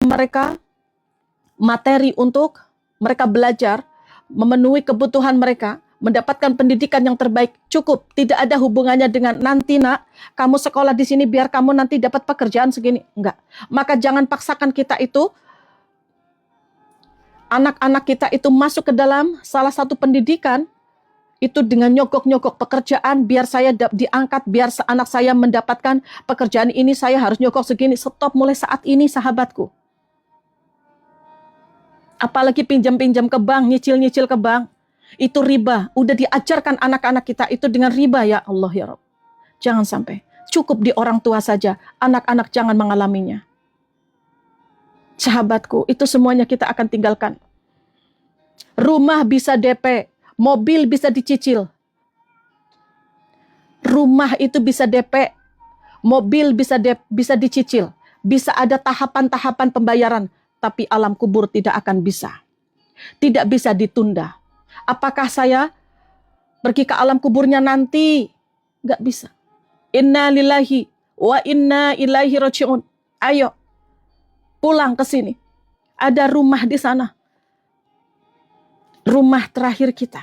mereka materi untuk mereka belajar, memenuhi kebutuhan mereka, mendapatkan pendidikan yang terbaik, cukup. Tidak ada hubungannya dengan nanti nak, kamu sekolah di sini biar kamu nanti dapat pekerjaan segini. Enggak. Maka jangan paksakan kita itu, anak-anak kita itu masuk ke dalam salah satu pendidikan, itu dengan nyogok-nyogok pekerjaan, biar saya diangkat, biar anak saya mendapatkan pekerjaan ini, saya harus nyogok segini. Stop mulai saat ini, sahabatku. Apalagi pinjam-pinjam ke bank, nyicil-nyicil ke bank. Itu riba. Udah diajarkan anak-anak kita itu dengan riba, ya Allah ya Rabb. Jangan sampai. Cukup di orang tua saja. Anak-anak jangan mengalaminya. Sahabatku, itu semuanya kita akan tinggalkan. Rumah bisa DP. Mobil bisa dicicil. Rumah itu bisa DP. Mobil bisa dicicil. Bisa ada tahapan-tahapan pembayaran. Tapi alam kubur tidak akan bisa. Tidak bisa ditunda. Apakah saya pergi ke alam kuburnya nanti? Nggak bisa. Inna lillahi wa inna ilaihi raji'un. Ayo, pulang ke sini. Ada rumah di sana. Rumah terakhir kita.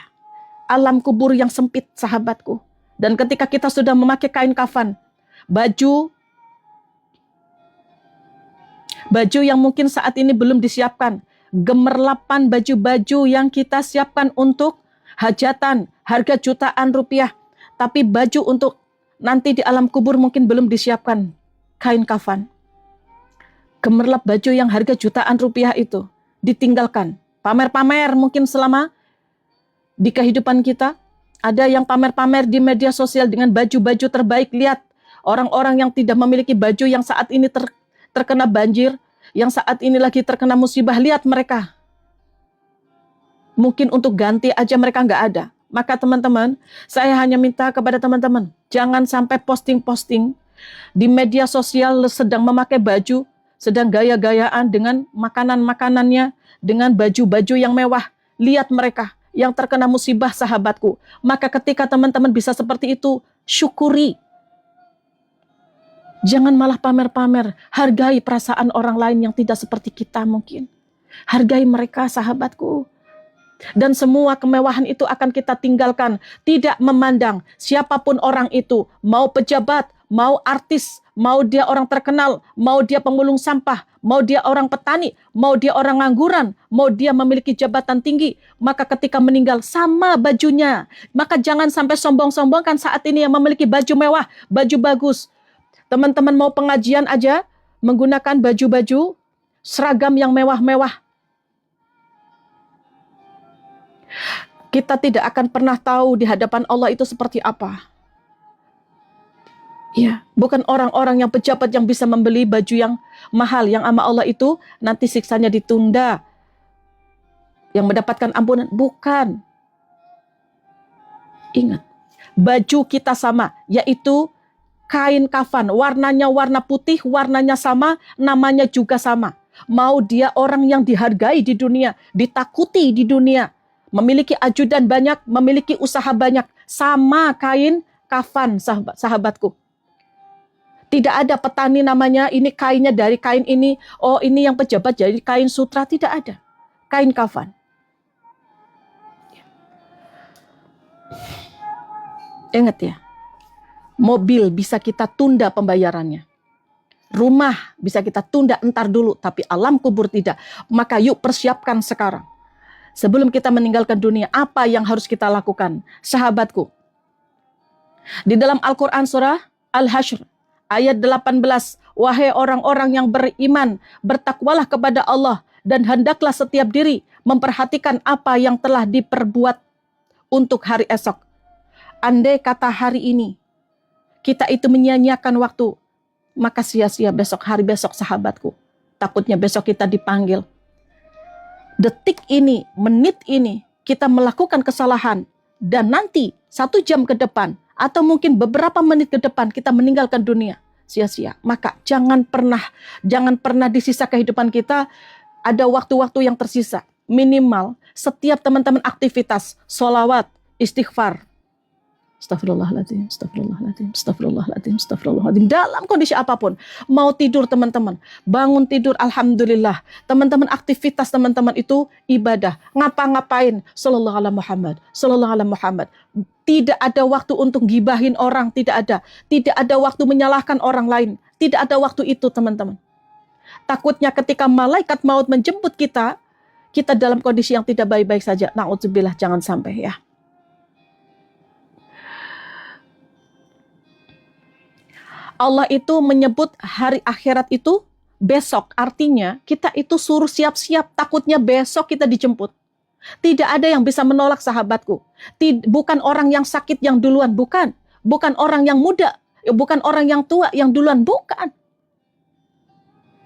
Alam kubur yang sempit, sahabatku. Dan ketika kita sudah memakai kain kafan, baju yang mungkin saat ini belum disiapkan, gemerlapan baju-baju yang kita siapkan untuk hajatan, harga jutaan rupiah. Tapi baju untuk nanti di alam kubur mungkin belum disiapkan. Kain kafan. Gemerlap baju yang harga jutaan rupiah itu ditinggalkan. Pamer-pamer mungkin selama di kehidupan kita. Ada yang pamer-pamer di media sosial dengan baju-baju terbaik. Lihat orang-orang yang tidak memiliki baju yang saat ini terkena banjir, yang saat ini lagi terkena musibah, lihat mereka. Mungkin untuk ganti aja mereka nggak ada. Maka teman-teman, saya hanya minta kepada teman-teman, jangan sampai posting-posting di media sosial sedang memakai baju, sedang gaya-gayaan dengan makanan-makanannya, dengan baju-baju yang mewah. Lihat mereka yang terkena musibah, sahabatku. Maka ketika teman-teman bisa seperti itu, syukuri. Jangan malah pamer-pamer. Hargai perasaan orang lain yang tidak seperti kita mungkin. Hargai mereka, sahabatku. Dan semua kemewahan itu akan kita tinggalkan. Tidak memandang siapapun orang itu. Mau pejabat, mau artis, mau dia orang terkenal, mau dia pemulung sampah, mau dia orang petani, mau dia orang ngangguran, mau dia memiliki jabatan tinggi. Maka ketika meninggal sama bajunya. Maka jangan sampai sombong-sombongkan saat ini yang memiliki baju mewah, baju bagus. Teman-teman mau pengajian aja menggunakan baju-baju seragam yang mewah-mewah. Kita tidak akan pernah tahu di hadapan Allah itu seperti apa. Ya, bukan orang-orang yang pejabat yang bisa membeli baju yang mahal, yang sama Allah itu nanti siksanya ditunda. Yang mendapatkan ampunan, bukan. Ingat, baju kita sama, yaitu kain kafan, warnanya warna putih, warnanya sama, namanya juga sama. Mau dia orang yang dihargai di dunia, ditakuti di dunia, memiliki ajudan banyak, memiliki usaha banyak, sama kain kafan, sahabatku. Tidak ada petani namanya, ini kainnya dari kain ini, oh ini yang pejabat jadi kain sutra, tidak ada. Kain kafan. Ingat ya. Mobil bisa kita tunda pembayarannya. Rumah bisa kita tunda entar dulu, tapi alam kubur tidak. Maka yuk persiapkan sekarang. Sebelum kita meninggalkan dunia, apa yang harus kita lakukan? Sahabatku, di dalam Al-Quran surah Al-Hasyr, ayat 18, wahai orang-orang yang beriman, bertakwalah kepada Allah, dan hendaklah setiap diri memperhatikan apa yang telah diperbuat untuk hari esok. Andai kata hari ini, kita itu menyia-nyiakan waktu, maka sia-sia besok, hari besok, sahabatku. Takutnya besok kita dipanggil. Detik ini, menit ini, kita melakukan kesalahan. Dan nanti, 1 jam ke depan, atau mungkin beberapa menit ke depan, kita meninggalkan dunia. Sia-sia. Maka jangan pernah di sisa kehidupan kita, ada waktu-waktu yang tersisa. Minimal, setiap teman-teman aktivitas, sholawat, istighfar. Astagfirullahaladzim, astagfirullahaladzim, astagfirullahaladzim, astagfirullahaladzim. Dalam kondisi apapun, mau tidur teman-teman, bangun tidur, alhamdulillah. Teman-teman aktivitas teman-teman itu ibadah, ngapa-ngapain, sallallahu alaihi Muhammad, sallallahu alaihi Muhammad. Tidak ada waktu untuk gibahin orang, tidak ada. Tidak ada waktu menyalahkan orang lain, tidak ada waktu itu teman-teman. Takutnya ketika malaikat maut menjemput kita, kita dalam kondisi yang tidak baik-baik saja. Na'udzubillah, jangan sampai ya. Allah itu menyebut hari akhirat itu besok. Artinya kita itu suruh siap-siap, takutnya besok kita dijemput. Tidak ada yang bisa menolak sahabatku. Bukan orang yang sakit yang duluan, bukan. Bukan orang yang muda, bukan orang yang tua yang duluan, bukan.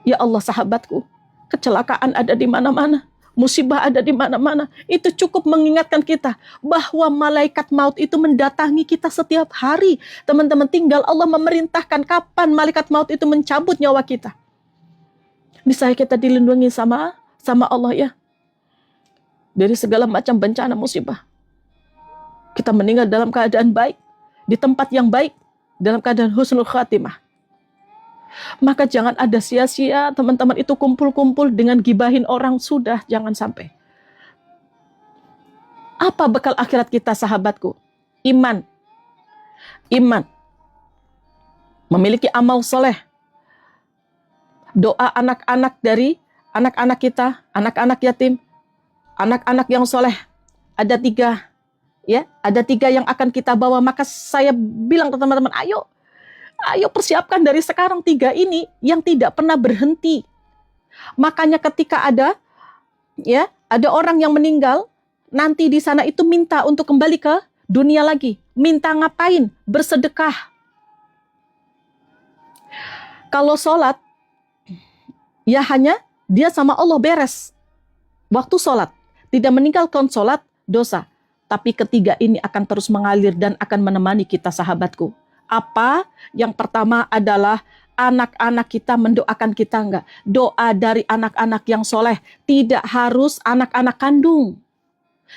Ya Allah sahabatku, kecelakaan ada di mana-mana. Musibah ada di mana-mana. Itu cukup mengingatkan kita bahwa malaikat maut itu mendatangi kita setiap hari. Teman-teman, tinggal Allah memerintahkan kapan malaikat maut itu mencabut nyawa kita. Bisa kita dilindungi sama Allah ya. Dari segala macam bencana musibah. Kita meninggal dalam keadaan baik, di tempat yang baik, dalam keadaan husnul khatimah. Maka jangan ada sia-sia teman-teman itu kumpul-kumpul dengan gibahin orang, sudah, jangan sampai. Apa bekal akhirat kita sahabatku? Iman. Iman. Memiliki amal soleh. Doa anak-anak dari anak-anak kita, anak-anak yatim, anak-anak yang soleh. Ada 3, ya, ada 3 yang akan kita bawa. Maka saya bilang ke teman-teman, ayo persiapkan dari sekarang 3 ini yang tidak pernah berhenti. Makanya ketika ada orang yang meninggal, nanti di sana itu minta untuk kembali ke dunia lagi. Minta ngapain? Bersedekah. Kalau sholat, ya hanya dia sama Allah beres. Waktu sholat, tidak meninggalkan sholat, dosa. Tapi ketiga ini akan terus mengalir dan akan menemani kita sahabatku. Apa? Yang pertama adalah anak-anak kita mendoakan kita enggak. Doa dari anak-anak yang soleh. Tidak harus anak-anak kandung.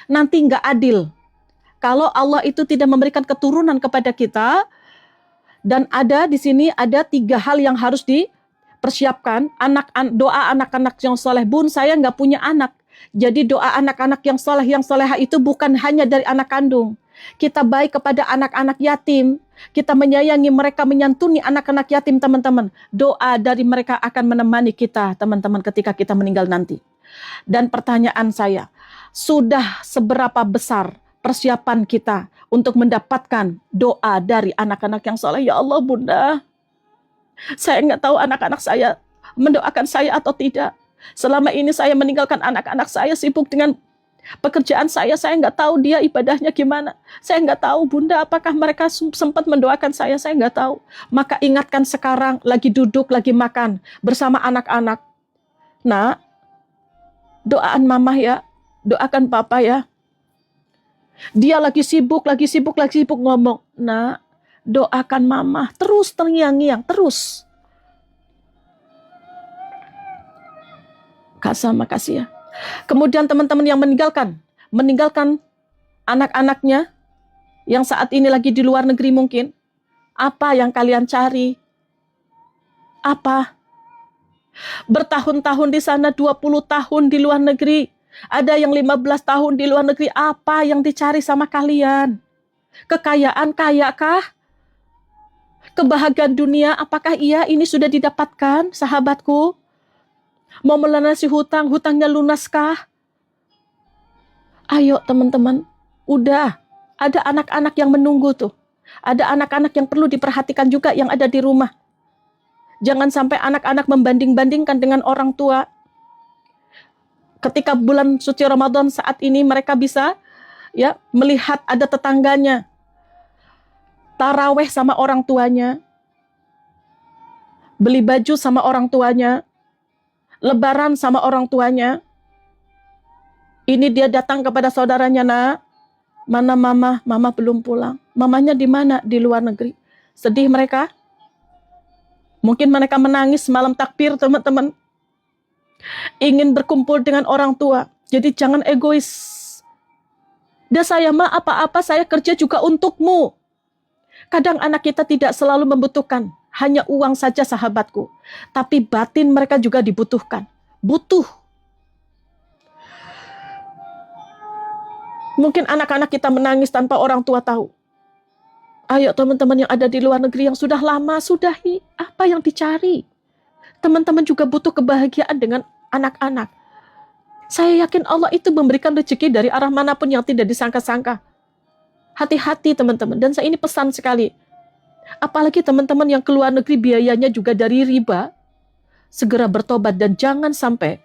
Nanti enggak adil. Kalau Allah itu tidak memberikan keturunan kepada kita, dan ada di sini ada 3 hal yang harus dipersiapkan. Doa anak-anak yang soleh. Bun, saya enggak punya anak. Jadi doa anak-anak yang soleh, yang soleha itu bukan hanya dari anak kandung. Kita baik kepada anak-anak yatim. Kita menyayangi mereka, menyantuni anak-anak yatim teman-teman. Doa dari mereka akan menemani kita teman-teman ketika kita meninggal nanti. Dan pertanyaan saya, sudah seberapa besar persiapan kita untuk mendapatkan doa dari anak-anak yang soleh? Ya Allah Bunda, saya nggak tahu anak-anak saya mendoakan saya atau tidak. Selama ini saya meninggalkan anak-anak saya, sibuk dengan pekerjaan saya nggak tahu dia ibadahnya gimana. Saya nggak tahu Bunda, apakah mereka sempat mendoakan saya nggak tahu. Maka ingatkan sekarang, lagi duduk, lagi makan bersama anak-anak. Nah, doaan mama ya, doakan papa ya. Dia lagi sibuk ngomong. Nah, doakan mama, terus terngiang-ngiang, terus. Makasih ya. Kemudian teman-teman yang meninggalkan anak-anaknya yang saat ini lagi di luar negeri mungkin. Apa yang kalian cari? Apa? Bertahun-tahun di sana, 20 tahun di luar negeri. Ada yang 15 tahun di luar negeri. Apa yang dicari sama kalian? Kekayaan kayakah? Kebahagiaan dunia, apakah iya ini sudah didapatkan, sahabatku? Mau melunasi hutang, hutangnya lunaskah? Ayo teman-teman, udah. Ada anak-anak yang menunggu tuh. Ada anak-anak yang perlu diperhatikan juga yang ada di rumah. Jangan sampai anak-anak membanding-bandingkan dengan orang tua. Ketika bulan suci Ramadan saat ini mereka bisa ya melihat ada tetangganya taraweh sama orang tuanya, beli baju sama orang tuanya, lebaran sama orang tuanya. Ini dia datang kepada saudaranya, nak, mana mama? Mama belum pulang. Mamanya di mana? Di luar negeri. Sedih mereka. Mungkin mereka menangis malam takbir, teman-teman. Ingin berkumpul dengan orang tua. Jadi jangan egois. Dia saya mah apa-apa saya kerja juga untukmu. Kadang anak kita tidak selalu membutuhkan hanya uang saja sahabatku, tapi batin mereka juga dibutuhkan. Butuh. Mungkin anak-anak kita menangis tanpa orang tua tahu. Ayo teman-teman yang ada di luar negeri yang sudah lama, sudahi apa yang dicari. Teman-teman juga butuh kebahagiaan dengan anak-anak. Saya yakin Allah itu memberikan rezeki dari arah manapun yang tidak disangka-sangka. Hati-hati teman-teman, dan saya ini pesan sekali. Apalagi teman-teman yang keluar negeri biayanya juga dari riba, segera bertobat dan jangan sampai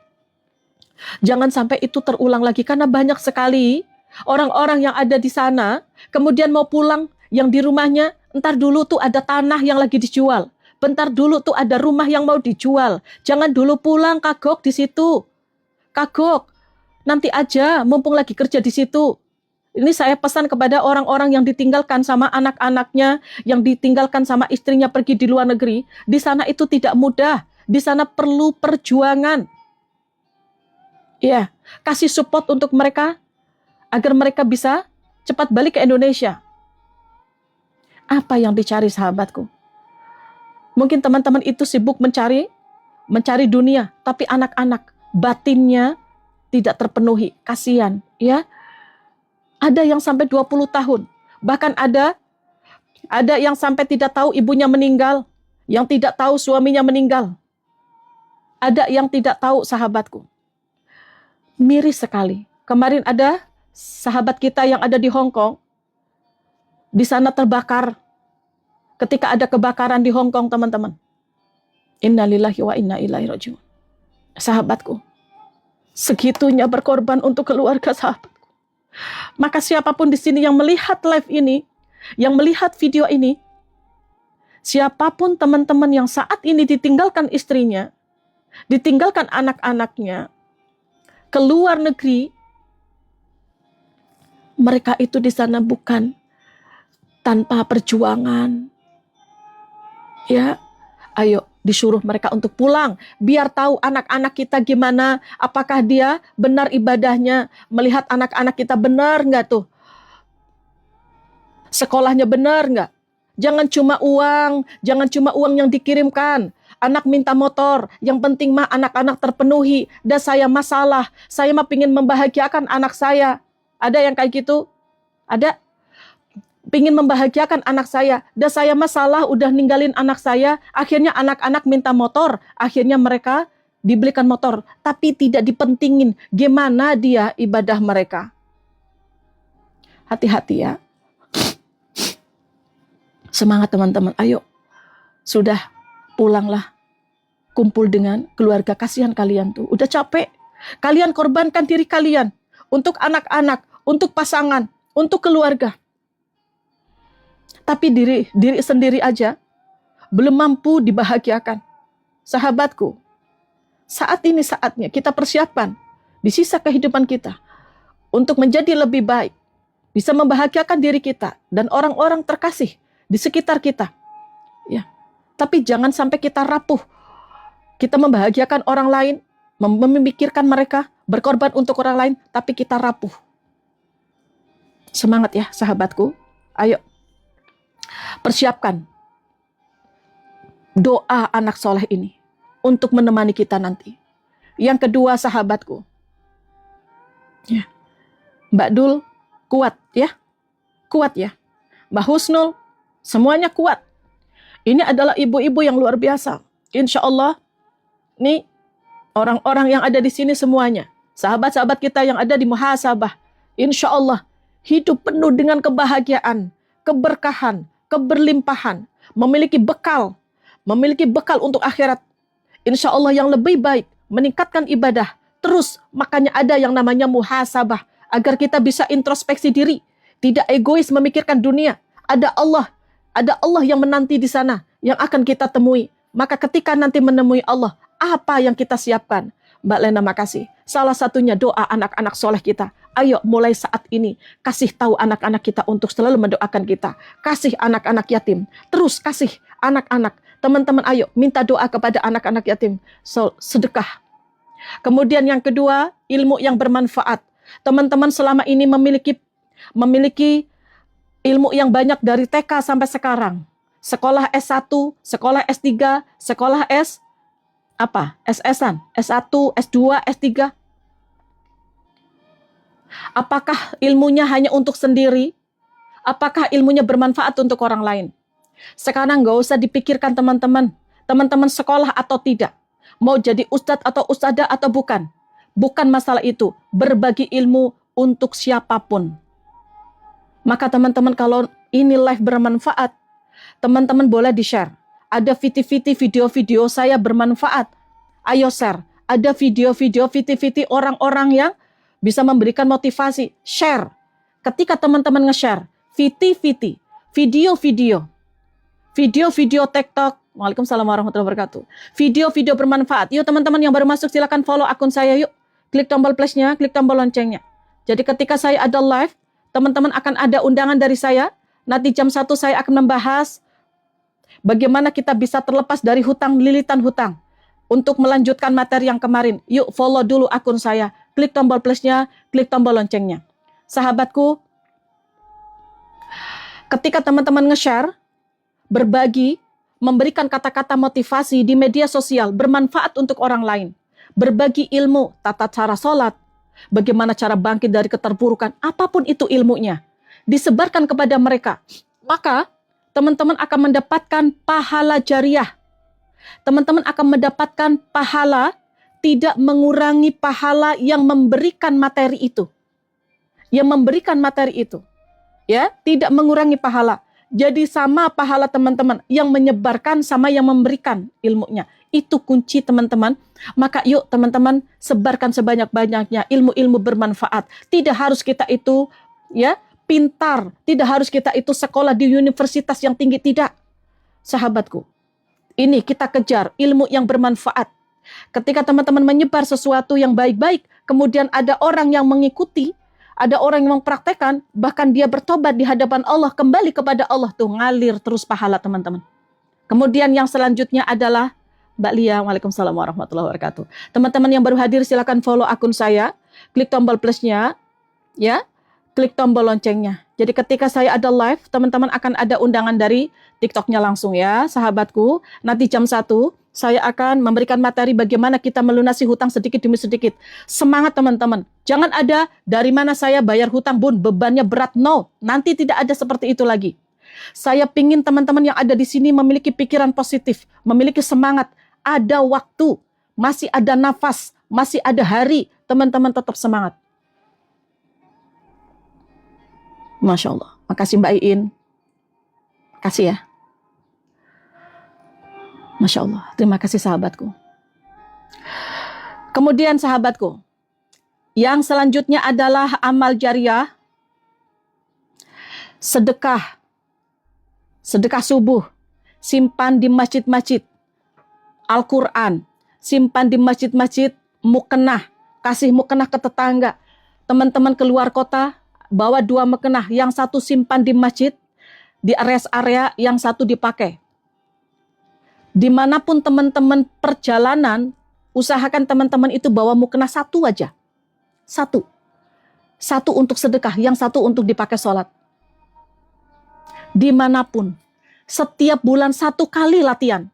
itu terulang lagi, karena banyak sekali orang-orang yang ada di sana kemudian mau pulang, yang di rumahnya entar dulu tuh ada tanah yang lagi dijual, bentar dulu tuh ada rumah yang mau dijual. Jangan dulu pulang kagok di situ, kagok nanti aja mumpung lagi kerja di situ. Ini saya pesan kepada orang-orang yang ditinggalkan sama anak-anaknya, yang ditinggalkan sama istrinya pergi di luar negeri. Di sana itu tidak mudah. Di sana perlu perjuangan. Ya, kasih support untuk mereka agar mereka bisa cepat balik ke Indonesia. Apa yang dicari sahabatku? Mungkin teman-teman itu sibuk mencari dunia, tapi anak-anak batinnya tidak terpenuhi. Kasihan, ya. Ada yang sampai 20 tahun. Bahkan ada yang sampai tidak tahu ibunya meninggal, yang tidak tahu suaminya meninggal. Ada yang tidak tahu sahabatku. Miris sekali. Kemarin ada sahabat kita yang ada di Hong Kong. Di sana terbakar. Ketika ada kebakaran di Hong Kong, teman-teman. Innalillahi wa inna ilaihi raji'un. Sahabatku, segitunya berkorban untuk keluarga sahabat. Maka siapapun di sini yang melihat live ini, yang melihat video ini, siapapun teman-teman yang saat ini ditinggalkan istrinya, ditinggalkan anak-anaknya, ke luar negeri, mereka itu di sana bukan tanpa perjuangan. Ya, ayo disuruh mereka untuk pulang, biar tahu anak-anak kita gimana, apakah dia benar ibadahnya, melihat anak-anak kita benar nggak tuh, sekolahnya benar nggak. Jangan cuma uang yang dikirimkan. Anak minta motor, yang penting mah anak-anak terpenuhi. Dan saya masalah, saya mah pingin membahagiakan anak saya. Ada yang kayak gitu? Ada? Pingin membahagiakan anak saya, dan saya masalah udah ninggalin anak saya, akhirnya anak-anak minta motor, akhirnya mereka dibelikan motor, tapi tidak dipentingin gimana dia ibadah mereka. Hati-hati ya. Semangat teman-teman, ayo. Sudah, pulanglah. Kumpul dengan keluarga, kasihan kalian tuh. Udah capek. Kalian korbankan diri kalian untuk anak-anak, untuk pasangan, untuk keluarga. Tapi diri sendiri aja belum mampu dibahagiakan. Sahabatku, saat ini saatnya kita persiapkan di sisa kehidupan kita untuk menjadi lebih baik, bisa membahagiakan diri kita dan orang-orang terkasih di sekitar kita. Ya, tapi jangan sampai kita rapuh. Kita membahagiakan orang lain, memikirkan mereka, berkorban untuk orang lain, tapi kita rapuh. Semangat ya sahabatku, ayo. Persiapkan doa anak soleh ini untuk menemani kita nanti. Yang kedua sahabatku, ya, Mbak Dul kuat ya, Mbak Husnul semuanya kuat. Ini adalah ibu-ibu yang luar biasa. Insya Allah, nih orang-orang yang ada di sini semuanya, sahabat-sahabat kita yang ada di muhasabah, insya Allah hidup penuh dengan kebahagiaan, keberkahan, keberlimpahan, memiliki bekal untuk akhirat. Insya Allah yang lebih baik, meningkatkan ibadah. Terus makanya ada yang namanya muhasabah, agar kita bisa introspeksi diri, tidak egois memikirkan dunia. Ada Allah yang menanti di sana, yang akan kita temui. Maka ketika nanti menemui Allah, apa yang kita siapkan? Mbak Lena makasih. Salah satunya doa anak-anak soleh kita. Ayo mulai saat ini kasih tahu anak-anak kita untuk selalu mendoakan kita. Kasih anak-anak yatim. Terus kasih anak-anak. Teman-teman ayo minta doa kepada anak-anak yatim. Sedekah. Kemudian yang kedua, ilmu yang bermanfaat. Teman-teman selama ini memiliki ilmu yang banyak dari TK sampai sekarang. Sekolah S1, sekolah S3, sekolah SS-an, S1, S2, S3. Apakah ilmunya hanya untuk sendiri? Apakah ilmunya bermanfaat untuk orang lain? Sekarang nggak usah dipikirkan teman-teman. Teman-teman sekolah atau tidak. Mau jadi ustadz atau ustadzah atau bukan. Bukan masalah itu. Berbagi ilmu untuk siapapun. Maka teman-teman kalau ini live bermanfaat, teman-teman boleh di-share. Ada video-video saya bermanfaat. Ayo share. Ada video-video orang-orang yang bisa memberikan motivasi. Share. Ketika teman-teman nge-share, video-video TikTok, Waalaikumsalam warahmatullahi wabarakatuh. Video-video bermanfaat. Yuk teman-teman yang baru masuk silakan follow akun saya yuk. Klik tombol plusnya, klik tombol loncengnya. Jadi ketika saya ada live, teman-teman akan ada undangan dari saya. Nanti jam 1 saya akan membahas bagaimana kita bisa terlepas dari hutang, lilitan hutang. Untuk melanjutkan materi yang kemarin. Yuk follow dulu akun saya. Klik tombol plusnya, klik tombol loncengnya. Sahabatku, ketika teman-teman nge-share, berbagi, memberikan kata-kata motivasi di media sosial, bermanfaat untuk orang lain. Berbagi ilmu, tata cara sholat, bagaimana cara bangkit dari keterpurukan, apapun itu ilmunya. Disebarkan kepada mereka. Maka, teman-teman akan mendapatkan pahala jariah. Teman-teman akan mendapatkan pahala, tidak mengurangi pahala yang memberikan materi itu. Yang memberikan materi itu. Ya, tidak mengurangi pahala. Jadi sama pahala teman-teman yang menyebarkan sama yang memberikan ilmunya. Itu kunci teman-teman. Maka yuk teman-teman sebarkan sebanyak-banyaknya ilmu-ilmu bermanfaat. Tidak harus kita itu ya pintar, tidak harus kita itu sekolah di universitas yang tinggi, tidak. Sahabatku, ini kita kejar ilmu yang bermanfaat. Ketika teman-teman menyebar sesuatu yang baik-baik, kemudian ada orang yang mengikuti, ada orang yang mempraktekkan, bahkan dia bertobat di hadapan Allah, kembali kepada Allah, tuh ngalir terus pahala teman-teman. Kemudian yang selanjutnya adalah Mbak Lia, Waalaikumsalam warahmatullahi wabarakatuh. Teman-teman yang baru hadir silakan follow akun saya, klik tombol plusnya, ya, klik tombol loncengnya. Jadi ketika saya ada live, teman-teman akan ada undangan dari TikToknya langsung ya, sahabatku. Nanti jam 1, saya akan memberikan materi bagaimana kita melunasi hutang sedikit demi sedikit. Semangat teman-teman. Jangan ada dari mana saya bayar hutang bun, bebannya berat. No, nanti tidak ada seperti itu lagi. Saya pingin teman-teman yang ada di sini memiliki pikiran positif, memiliki semangat. Ada waktu, masih ada nafas, masih ada hari. Teman-teman tetap semangat. Masya Allah. Makasih Mbak Iin. Makasih ya. Masya Allah. Terima kasih sahabatku. Kemudian sahabatku, yang selanjutnya adalah amal jariah. Sedekah. Sedekah subuh. Simpan di masjid-masjid. Al-Quran. Simpan di masjid-masjid. Mukenah. Kasih mukenah ke tetangga. Teman-teman keluar kota, bawa 2 mukenah. Yang satu simpan di masjid. Di rest area, yang satu dipakai. Dimanapun teman-teman perjalanan, usahakan teman-teman itu bawa mukenah 1 aja. 1. 1 untuk sedekah, yang 1 untuk dipakai sholat. Dimanapun. Setiap bulan 1 kali latihan.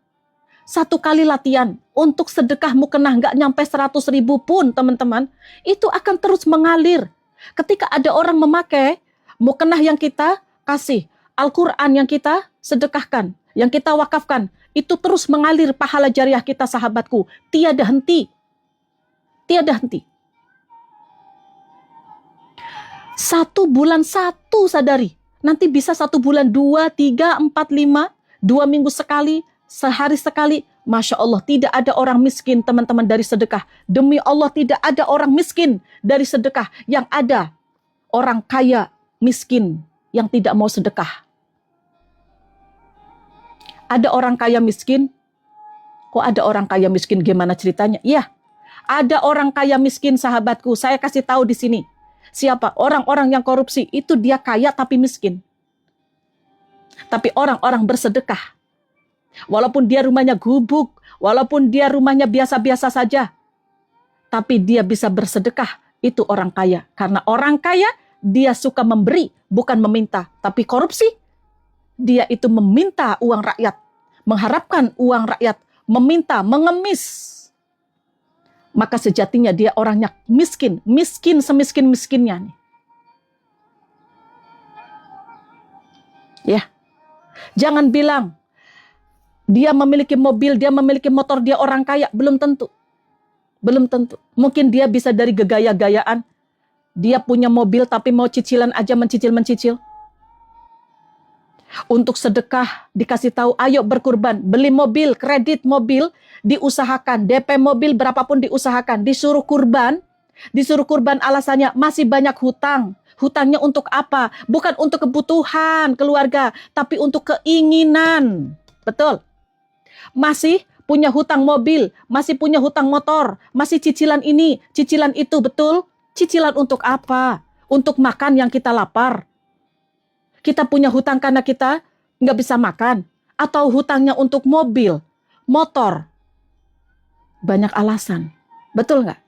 1 kali latihan. Untuk sedekah mukenah nggak nyampe 100.000 pun teman-teman. Itu akan terus mengalir. Ketika ada orang memakai mukenah yang kita kasih. Al-Quran yang kita sedekahkan. Yang kita wakafkan. Itu terus mengalir pahala jariah kita sahabatku. Tiada henti. Tiada henti. 1 bulan 1 sadari. Nanti bisa 1 bulan 2, 3, 4, 5. 2 minggu sekali. Sehari sekali. Masya Allah, tidak ada orang miskin teman-teman dari sedekah. Demi Allah tidak ada orang miskin dari sedekah. Yang ada orang kaya miskin yang tidak mau sedekah. Ada orang kaya miskin. Kok ada orang kaya miskin? Gimana ceritanya? Iya, ada orang kaya miskin sahabatku. Saya kasih tahu di sini. Siapa? Orang-orang yang korupsi. Itu dia kaya tapi miskin. Tapi orang-orang bersedekah. Walaupun dia rumahnya gubuk. Walaupun dia rumahnya biasa-biasa saja. Tapi dia bisa bersedekah. Itu orang kaya. Karena orang kaya dia suka memberi, bukan meminta. Tapi korupsi, dia itu meminta uang rakyat, mengharapkan uang rakyat, meminta, mengemis. Maka sejatinya dia orangnya miskin, miskin semiskin-miskinnya nih. Ya, jangan bilang dia memiliki mobil, dia memiliki motor, dia orang kaya. Belum tentu. Belum tentu. Mungkin dia bisa dari gegaya-gayaan. Dia punya mobil tapi mau cicilan aja, mencicil-mencicil. Untuk sedekah dikasih tahu, ayo berkurban, beli mobil, kredit mobil, diusahakan, DP mobil berapapun diusahakan, disuruh kurban alasannya masih banyak hutang. Hutangnya untuk apa? Bukan untuk kebutuhan keluarga, tapi untuk keinginan. Betul. Masih punya hutang mobil, masih punya hutang motor, masih cicilan ini, cicilan itu, betul? Cicilan untuk apa? Untuk makan yang kita lapar. Kita punya hutang karena kita nggak bisa makan. Atau hutangnya untuk mobil, motor. Banyak alasan. Betul nggak?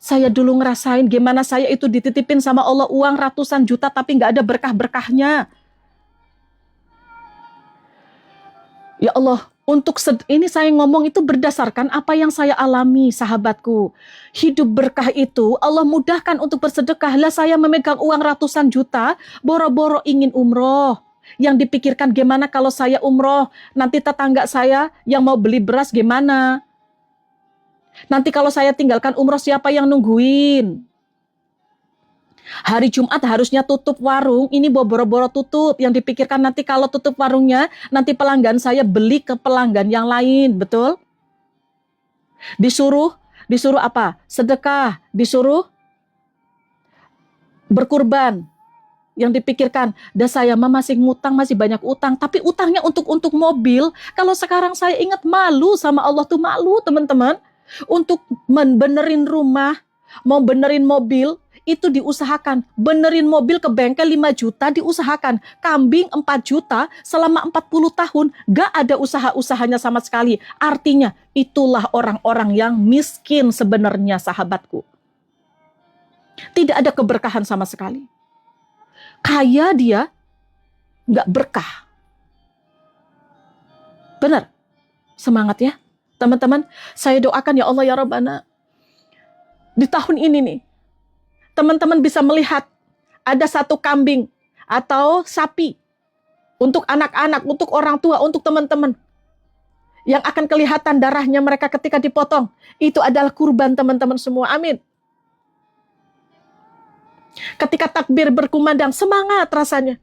Saya dulu ngerasain gimana saya itu dititipin sama Allah uang ratusan juta tapi nggak ada berkah-berkahnya. Ya Allah, untuk ini saya ngomong itu berdasarkan apa yang saya alami, sahabatku. Hidup berkah itu Allah mudahkan untuk bersedekah. Lah saya memegang uang ratusan juta, boro-boro ingin umroh. Yang dipikirkan gimana kalau saya umroh, nanti tetangga saya yang mau beli beras gimana? Nanti kalau saya tinggalkan umroh siapa yang nungguin? Hari Jumat harusnya tutup warung, ini boro-boro tutup. Yang dipikirkan nanti kalau tutup warungnya, nanti pelanggan saya beli ke pelanggan yang lain, betul? Disuruh apa? Sedekah, disuruh berkurban. Yang dipikirkan, dah saya mah masih ngutang, masih banyak utang, tapi utangnya untuk mobil. Kalau sekarang saya ingat malu sama Allah tuh, malu teman-teman. Untuk benerin rumah, mau benerin mobil, itu diusahakan. Benerin mobil ke bengkel 5 juta diusahakan. Kambing 4 juta selama 40 tahun. Gak ada usaha-usahanya sama sekali. Artinya itulah orang-orang yang miskin sebenarnya, sahabatku. Tidak ada keberkahan sama sekali. Kaya dia, gak berkah. Benar? Semangat ya. Teman-teman, saya doakan ya Allah ya Rabbana. Di tahun ini nih, teman-teman bisa melihat ada satu kambing atau sapi untuk anak-anak, untuk orang tua, untuk teman-teman yang akan kelihatan darahnya mereka ketika dipotong. Itu adalah kurban teman-teman semua. Amin. Ketika takbir berkumandang, semangat rasanya.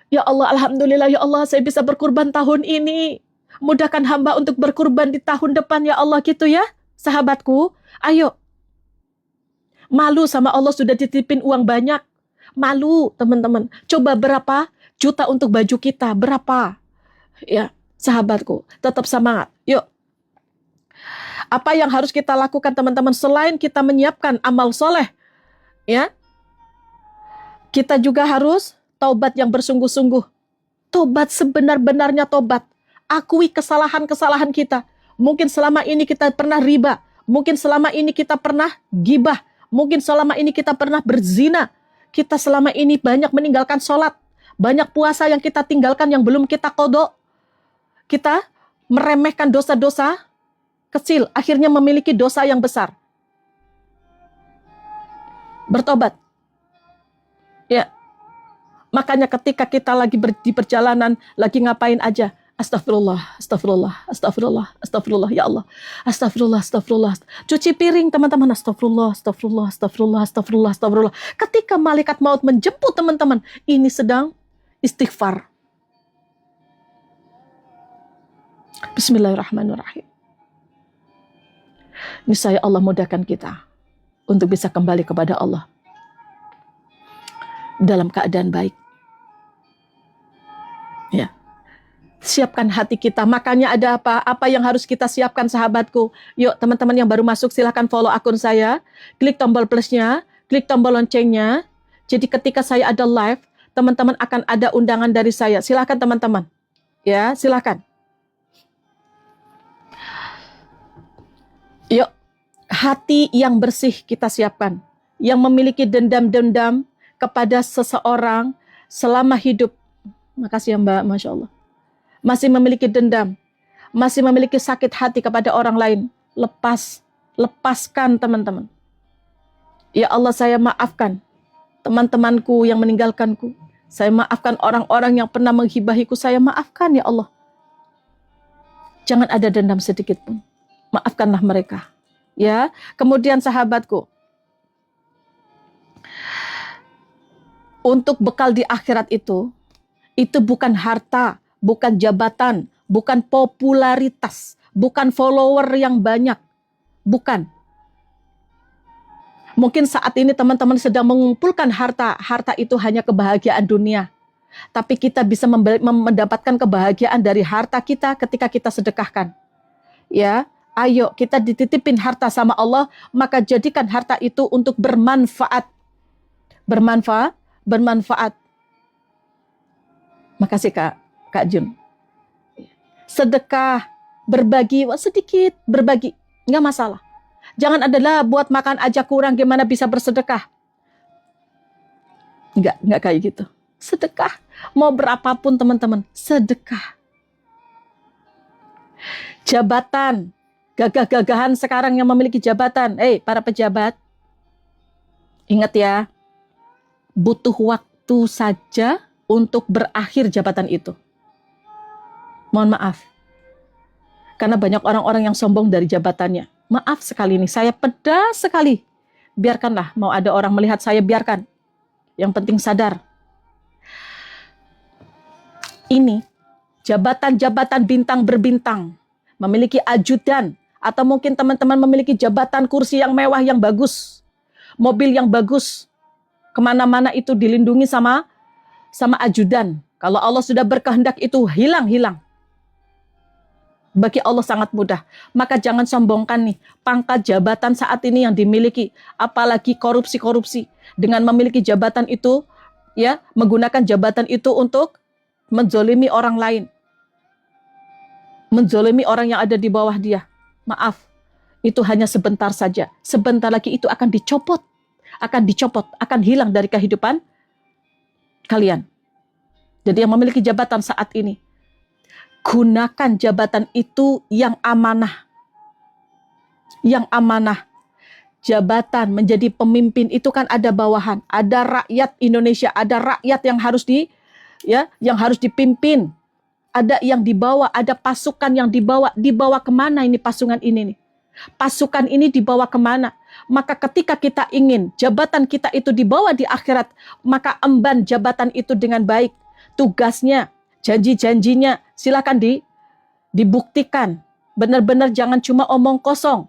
Ya Allah, alhamdulillah ya Allah, saya bisa berkurban tahun ini. Mudahkan hamba untuk berkurban di tahun depan ya Allah, gitu ya. Sahabatku, ayo. Malu sama Allah sudah dititipin uang banyak. Malu teman-teman. Coba berapa juta untuk baju kita? Berapa? Ya, sahabatku, tetap semangat. Yuk. Apa yang harus kita lakukan teman-teman selain kita menyiapkan amal soleh? Ya. Kita juga harus taubat yang bersungguh-sungguh. Taubat sebenar-benarnya taubat. Akui kesalahan-kesalahan kita. Mungkin selama ini kita pernah riba. Mungkin selama ini kita pernah gibah. Mungkin selama ini kita pernah berzina. Kita selama ini banyak meninggalkan sholat. Banyak puasa yang kita tinggalkan yang belum kita qodho. Kita meremehkan dosa-dosa kecil. Akhirnya memiliki dosa yang besar. Bertobat. Ya. Makanya ketika kita lagi di perjalanan, lagi ngapain aja. Astagfirullah, astagfirullah, astagfirullah, astagfirullah, ya Allah. Astagfirullah, astagfirullah. Cuci piring teman-teman, astagfirullah, astagfirullah, astagfirullah, astagfirullah, astagfirullah. Ketika malaikat maut menjemput teman-teman, ini sedang istighfar. Bismillahirrahmanirrahim. Niscaya Allah mudahkan kita untuk bisa kembali kepada Allah dalam keadaan baik. Ya. Siapkan hati kita. Makanya ada apa? Apa yang harus kita siapkan, sahabatku? Yuk, teman-teman yang baru masuk, silahkan follow akun saya. Klik tombol plusnya, klik tombol loncengnya. Jadi ketika saya ada live, teman-teman akan ada undangan dari saya. Silahkan teman-teman. Ya, silahkan. Yuk, hati yang bersih kita siapkan. Yang memiliki dendam-dendam, kepada seseorang selama hidup, makasih ya Mbak, Masya Allah, masih memiliki dendam, masih memiliki sakit hati kepada orang lain, lepaskan teman-teman. Ya Allah, saya maafkan teman-temanku yang meninggalkanku. Saya maafkan orang-orang yang pernah menghibahiku. Saya maafkan ya Allah. Jangan ada dendam sedikit pun. Maafkanlah mereka. Ya, kemudian sahabatku, untuk bekal di akhirat itu bukan harta, bukan jabatan, bukan popularitas, bukan follower yang banyak, bukan. Mungkin saat ini teman-teman sedang mengumpulkan harta itu hanya kebahagiaan dunia. Tapi kita bisa mendapatkan kebahagiaan dari harta kita ketika kita sedekahkan. Ya, ayo kita dititipin harta sama Allah, maka jadikan harta itu untuk bermanfaat. Bermanfaat. Makasih Kak Jun. Sedekah, berbagi, sedikit berbagi, nggak masalah. Jangan adalah buat makan aja kurang, gimana bisa bersedekah. Enggak kayak gitu. Sedekah, mau berapapun teman-teman, sedekah. Jabatan, gagah-gagahan sekarang yang memiliki jabatan. Para pejabat, ingat ya, butuh waktu saja untuk berakhir jabatan itu. Mohon maaf. Karena banyak orang-orang yang sombong dari jabatannya. Maaf sekali nih, saya pedas sekali. Biarkanlah, mau ada orang melihat saya, biarkan. Yang penting sadar. Ini, jabatan-jabatan bintang berbintang, memiliki ajudan, atau mungkin teman-teman memiliki jabatan kursi yang mewah, yang bagus, mobil yang bagus, kemana-mana itu dilindungi sama ajudan. Kalau Allah sudah berkehendak itu hilang. Bagi Allah sangat mudah. Maka jangan sombongkan nih pangkat jabatan saat ini yang dimiliki, apalagi korupsi. Dengan memiliki jabatan itu, ya, menggunakan jabatan itu untuk menzolimi orang lain. Menzolimi orang yang ada di bawah dia. Maaf, itu hanya sebentar saja. Sebentar lagi itu akan dicopot, akan hilang dari kehidupan kalian. Jadi yang memiliki jabatan saat ini, gunakan jabatan itu yang amanah. Yang amanah. Jabatan menjadi pemimpin itu kan ada bawahan, ada rakyat Indonesia, ada rakyat yang harus yang harus dipimpin. Ada yang dibawa, ada pasukan yang dibawa kemana ini pasukan ini nih? Pasukan ini dibawa kemana? Maka ketika kita ingin jabatan kita itu dibawa di akhirat, maka emban jabatan itu dengan baik. Tugasnya, janji-janjinya silakan dibuktikan. Benar-benar jangan cuma omong kosong.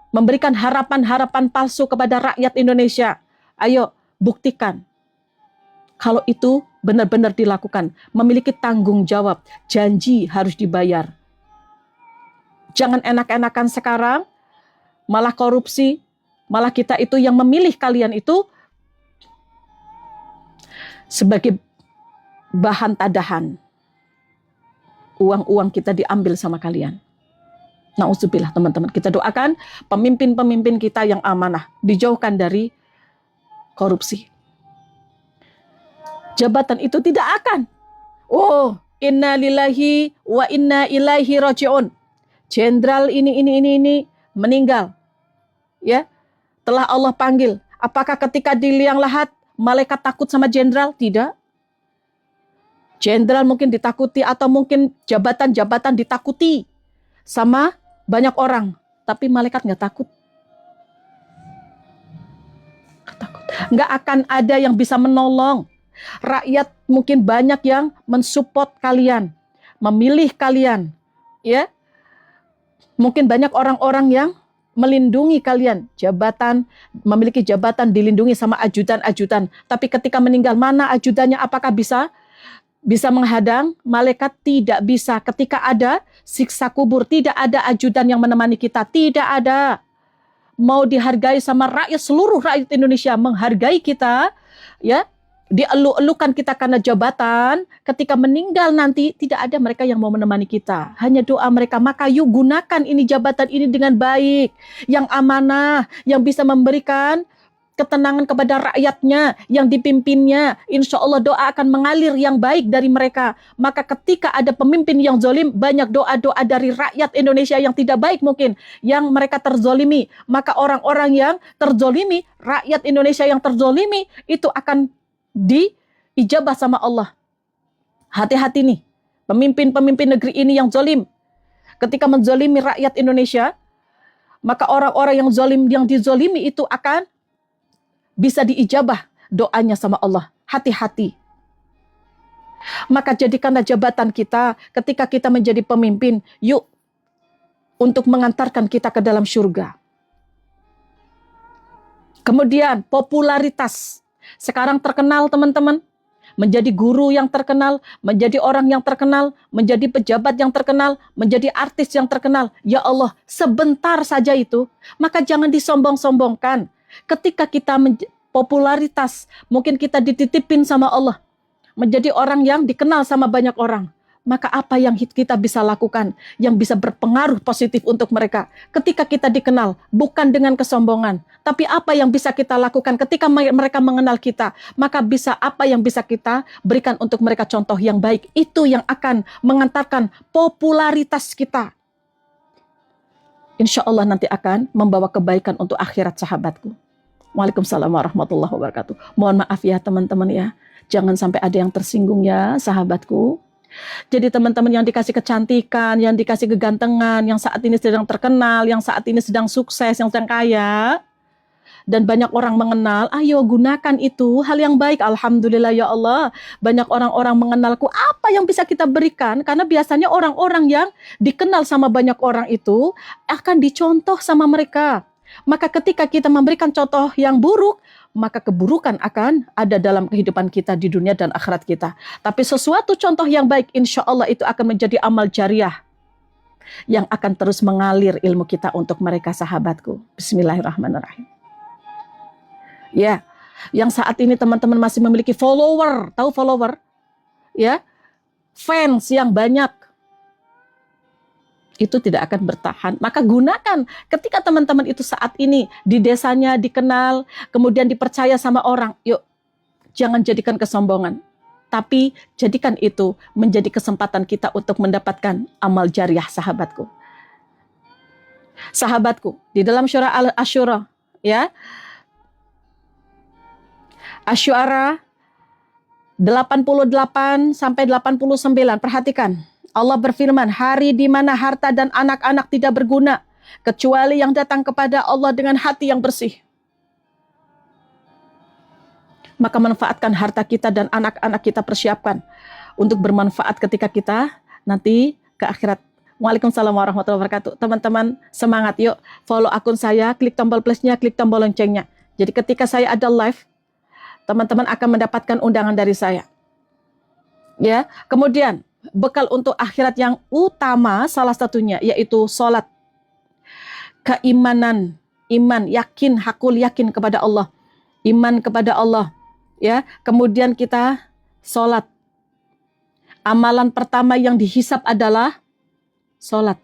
Memberikan harapan-harapan palsu kepada rakyat Indonesia. Ayo, buktikan. Kalau itu benar-benar dilakukan. Memiliki tanggung jawab. Janji harus dibayar. Jangan enak-enakan sekarang. Malah korupsi. Malah kita itu yang memilih kalian itu sebagai bahan tadahan. Uang-uang kita diambil sama kalian. Na'udzubillah teman-teman. Kita doakan pemimpin-pemimpin kita yang amanah. Dijauhkan dari korupsi. Jabatan itu tidak akan. Inna lillahi wa inna ilaihi raji'un. Jenderal ini meninggal. Ya, telah Allah panggil. Apakah ketika di liang lahat malaikat takut sama jenderal? Tidak. Jenderal mungkin ditakuti atau mungkin jabatan-jabatan ditakuti sama banyak orang, tapi malaikat nggak takut. Nggak akan ada yang bisa menolong. Rakyat mungkin banyak yang mensupport kalian, memilih kalian, ya. Mungkin banyak orang-orang yang melindungi kalian, jabatan, memiliki jabatan dilindungi sama ajudan-ajudan. Tapi ketika meninggal, mana ajudannya? Apakah bisa menghadang? Malaikat tidak bisa. Ketika ada siksa kubur, tidak ada ajudan yang menemani kita, tidak ada. Mau dihargai sama rakyat, seluruh rakyat Indonesia menghargai kita, ya, dielu-elukan kita karena jabatan. Ketika meninggal nanti tidak ada mereka yang mau menemani kita, hanya doa mereka. Maka yuk gunakan ini jabatan ini dengan baik, yang amanah, yang bisa memberikan ketenangan kepada rakyatnya yang dipimpinnya. Insya Allah doa akan mengalir yang baik dari mereka. Maka ketika ada pemimpin yang zalim, banyak doa-doa dari rakyat Indonesia yang tidak baik mungkin, yang mereka terzolimi. Maka orang-orang yang terzolimi, rakyat Indonesia yang terzolimi, itu akan diijabah sama Allah. Hati-hati nih, pemimpin-pemimpin negeri ini yang zalim. Ketika menzolimi rakyat Indonesia, maka orang-orang yang zalim, yang dizolimi itu akan bisa diijabah doanya sama Allah. Hati-hati. Maka jadikanlah jabatan kita ketika kita menjadi pemimpin, yuk, untuk mengantarkan kita ke dalam surga. Kemudian popularitas. Sekarang terkenal teman-teman. Menjadi guru yang terkenal, menjadi orang yang terkenal, menjadi pejabat yang terkenal, menjadi artis yang terkenal. Ya Allah, sebentar saja itu. Maka jangan disombong-sombongkan. Ketika kita popularitas, mungkin kita dititipin sama Allah. Menjadi orang yang dikenal sama banyak orang. Maka apa yang kita bisa lakukan yang bisa berpengaruh positif untuk mereka? Ketika kita dikenal, bukan dengan kesombongan, tapi apa yang bisa kita lakukan ketika mereka mengenal kita? Maka bisa apa yang bisa kita berikan untuk mereka contoh yang baik. Itu yang akan mengantarkan popularitas kita. Insya Allah nanti akan membawa kebaikan untuk akhirat sahabatku. Waalaikumsalam warahmatullahi wabarakatuh. Mohon maaf ya teman-teman ya. Jangan sampai ada yang tersinggung ya sahabatku. Jadi teman-teman yang dikasih kecantikan, yang dikasih kegantengan, yang saat ini sedang terkenal, yang saat ini sedang sukses, yang sedang kaya, dan banyak orang mengenal, ayo gunakan itu hal yang baik. Alhamdulillah ya Allah, banyak orang-orang mengenalku. Apa yang bisa kita berikan? Karena biasanya orang-orang yang dikenal sama banyak orang itu akan dicontoh sama mereka. Maka ketika kita memberikan contoh yang buruk, maka keburukan akan ada dalam kehidupan kita di dunia dan akhirat kita. Tapi sesuatu contoh yang baik, insya Allah itu akan menjadi amal jariah yang akan terus mengalir ilmu kita untuk mereka sahabatku. Bismillahirrahmanirrahim. Ya, yang saat ini teman-teman masih memiliki follower, tahu follower? Ya, fans yang banyak. Itu tidak akan bertahan. Maka gunakan ketika teman-teman itu saat ini di desanya dikenal, kemudian dipercaya sama orang, yuk jangan jadikan kesombongan. Tapi jadikan itu menjadi kesempatan kita untuk mendapatkan amal jariah sahabatku. Sahabatku, di dalam surah Al-Asyura, ya, Asy'ara 88 sampai 89, perhatikan. Allah berfirman, hari di mana harta dan anak-anak tidak berguna, kecuali yang datang kepada Allah dengan hati yang bersih. Maka manfaatkan harta kita dan anak-anak kita, persiapkan untuk bermanfaat ketika kita nanti ke akhirat. Waalaikumsalam warahmatullahi wabarakatuh. Teman-teman semangat yuk, follow akun saya, klik tombol plusnya, klik tombol loncengnya. Jadi ketika saya ada live, teman-teman akan mendapatkan undangan dari saya. Ya, kemudian bekal untuk akhirat yang utama salah satunya yaitu sholat. Keimanan, iman, yakin, hakul yakin kepada Allah. Iman kepada Allah. Ya, kemudian kita sholat. Amalan pertama yang dihisap adalah sholat.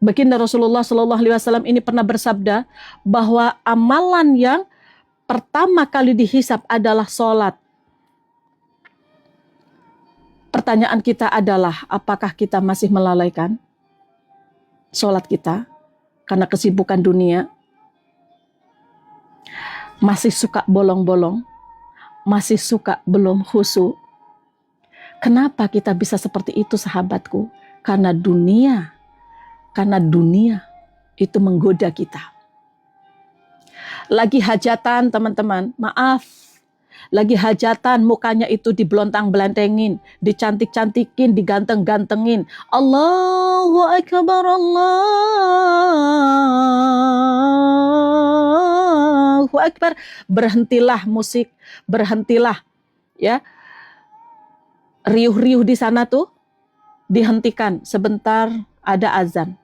Baginda Rasulullah SAW ini pernah bersabda bahwa amalan yang pertama kali dihisap adalah sholat. Pertanyaan kita adalah, apakah kita masih melalaikan sholat kita karena kesibukan dunia? Masih suka bolong-bolong? Masih suka belum khusyuk? Kenapa kita bisa seperti itu sahabatku? Karena dunia itu menggoda kita. Lagi hajatan teman-teman, maaf. Lagi hajatan, mukanya itu dibelontang-belantengin, dicantik-cantikin, diganteng-gantengin. Allahu Akbar, Allahu Akbar. Berhentilah musik, berhentilah ya. Riuh-riuh di sana tuh dihentikan, sebentar ada azan.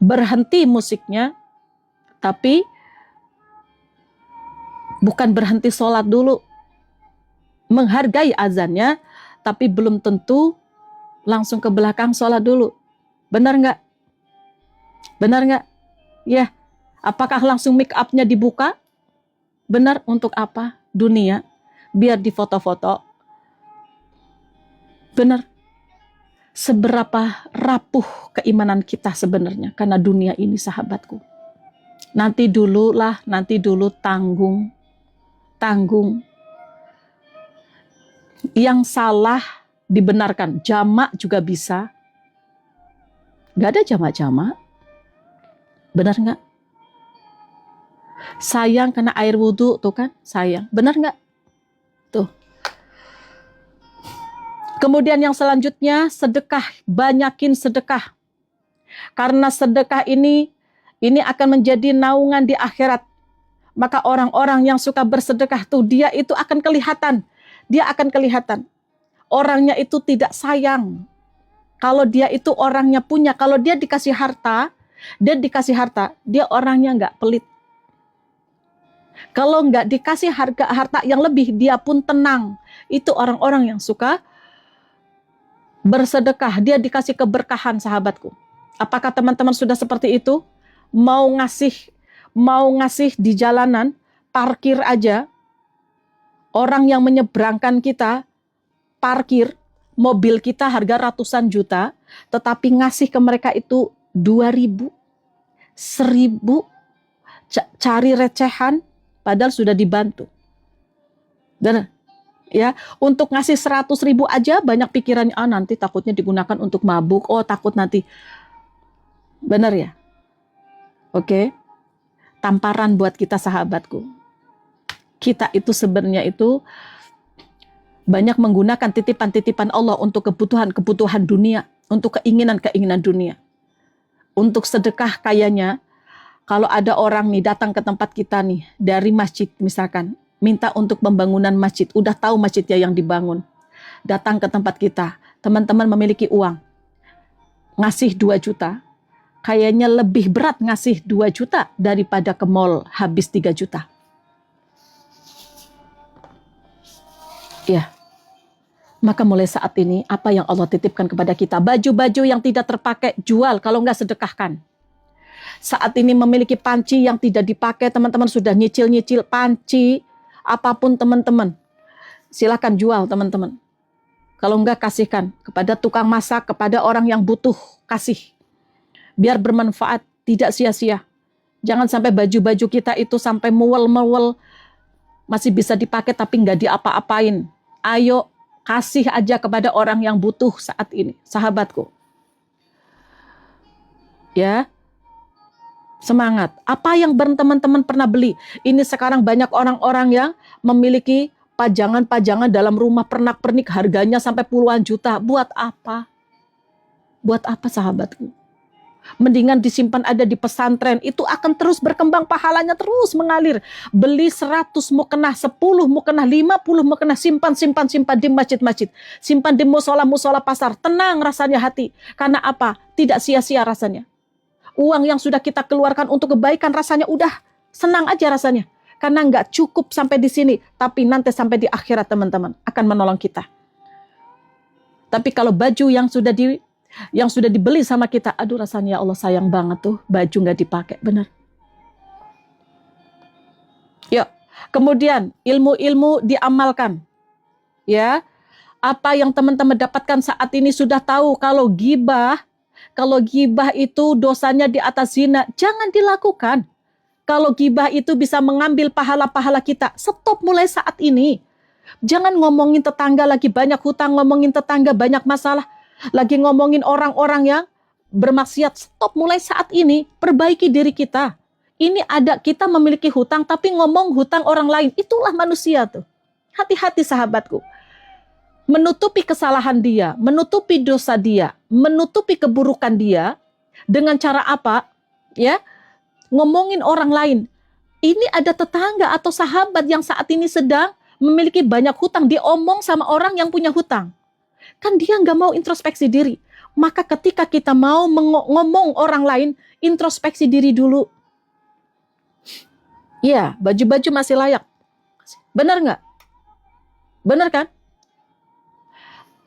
Berhenti musiknya, tapi bukan berhenti sholat dulu. Menghargai azannya, tapi belum tentu langsung ke belakang sholat dulu. Benar nggak? Benar nggak? Ya. Apakah langsung make up-nya dibuka? Benar, untuk apa? Dunia, biar difoto-foto. Benar. Seberapa rapuh keimanan kita sebenarnya karena dunia ini, sahabatku. Nanti dulu lah, nanti dulu, tanggung. Yang salah dibenarkan, jamak juga bisa. Gak ada jamak-jamak. Benar nggak? Sayang kena air wudhu, tuh kan, sayang. Benar nggak? Tuh. Kemudian yang selanjutnya, sedekah. Banyakin sedekah. Karena sedekah ini akan menjadi naungan di akhirat. Maka orang-orang yang suka bersedekah tuh, dia itu akan kelihatan. Dia akan kelihatan. Orangnya itu tidak sayang. Kalau dia itu orangnya punya, kalau dia dikasih harta, dia orangnya nggak pelit. Kalau nggak dikasih harta yang lebih, dia pun tenang. Itu orang-orang yang suka bersedekah, dia dikasih keberkahan, sahabatku. Apakah teman-teman sudah seperti itu? Mau ngasih di jalanan, parkir aja, orang yang menyeberangkan kita, parkir, mobil kita harga ratusan juta, tetapi ngasih ke mereka itu 2.000, 1.000, cari recehan, padahal sudah dibantu. Dan ya, untuk ngasih 100.000 aja banyak pikirannya, nanti takutnya digunakan untuk mabuk, takut nanti. Benar ya? Oke. Tamparan buat kita, sahabatku. Kita itu sebenarnya itu banyak menggunakan titipan-titipan Allah untuk kebutuhan dunia, untuk keinginan dunia. Untuk sedekah kayaknya, kalau ada orang nih datang ke tempat kita nih, dari masjid misalkan, minta untuk pembangunan masjid, udah tahu masjidnya yang dibangun, datang ke tempat kita, teman-teman memiliki uang, ngasih 2 juta, kayaknya lebih berat ngasih 2 juta daripada ke mall habis 3 juta. Ya, maka mulai saat ini, apa yang Allah titipkan kepada kita, baju-baju yang tidak terpakai, jual, kalau enggak sedekahkan. Saat ini memiliki panci yang tidak dipakai, teman-teman sudah nyicil-nyicil panci, apapun teman-teman, silakan jual teman-teman. Kalau enggak, kasihkan kepada tukang masak, kepada orang yang butuh, kasih. Biar bermanfaat, tidak sia-sia. Jangan sampai baju-baju kita itu sampai muwel-muwel, masih bisa dipakai tapi enggak diapa-apain. Ayo, kasih aja kepada orang yang butuh saat ini, sahabatku. Ya, semangat. Apa yang teman-teman pernah beli? Ini sekarang banyak orang-orang yang memiliki pajangan-pajangan dalam rumah, pernak-pernik, harganya sampai puluhan juta. Buat apa? Buat apa, sahabatku? Mendingan disimpan ada di pesantren, itu akan terus berkembang, pahalanya terus mengalir. Beli 100 mukena, 10 mukena, 50 mukena, simpan di masjid-masjid, simpan di musola-musola pasar. Tenang rasanya hati. Karena apa? Tidak sia-sia rasanya. Uang yang sudah kita keluarkan untuk kebaikan rasanya udah senang aja rasanya. Karena nggak cukup sampai di sini, tapi nanti sampai di akhirat teman-teman akan menolong kita. Tapi kalau baju yang sudah dibeli sama kita, aduh rasanya ya Allah sayang banget tuh, baju nggak dipakai, benar. Yuk, kemudian ilmu-ilmu diamalkan. Ya, apa yang teman-teman dapatkan saat ini sudah tahu kalau gibah itu dosanya di atas zina, jangan dilakukan. Kalau gibah itu bisa mengambil pahala-pahala kita, stop mulai saat ini. Jangan ngomongin tetangga lagi banyak hutang, ngomongin tetangga banyak masalah, lagi ngomongin orang-orang yang bermaksiat. Stop mulai saat ini, perbaiki diri kita. Ini ada kita memiliki hutang, tapi ngomong hutang orang lain, itulah manusia tuh. Hati-hati sahabatku. Menutupi kesalahan dia, menutupi dosa dia, menutupi keburukan dia, dengan cara apa? Ya, ngomongin orang lain. Ini ada tetangga atau sahabat yang saat ini sedang memiliki banyak hutang, diomong sama orang yang punya hutang. Kan dia nggak mau introspeksi diri. Maka ketika kita mau ngomong orang lain, introspeksi diri dulu. Ya, baju-baju masih layak. Benar nggak? Benar kan?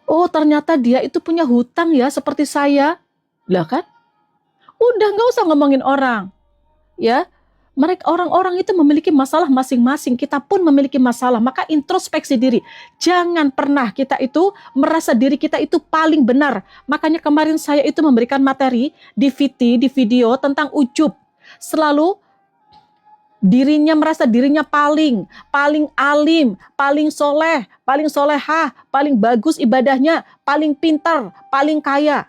Oh, ternyata dia itu punya hutang ya, seperti saya. Lah kan? Udah nggak usah ngomongin orang. Ya, Mereka orang-orang itu memiliki masalah masing-masing. Kita pun memiliki masalah. Maka introspeksi diri. Jangan pernah kita itu merasa diri kita itu paling benar. Makanya kemarin saya itu memberikan materi di VT, di video tentang ujub. Selalu dirinya merasa dirinya paling alim, paling soleh, paling solehah, paling bagus ibadahnya, paling pintar, paling kaya.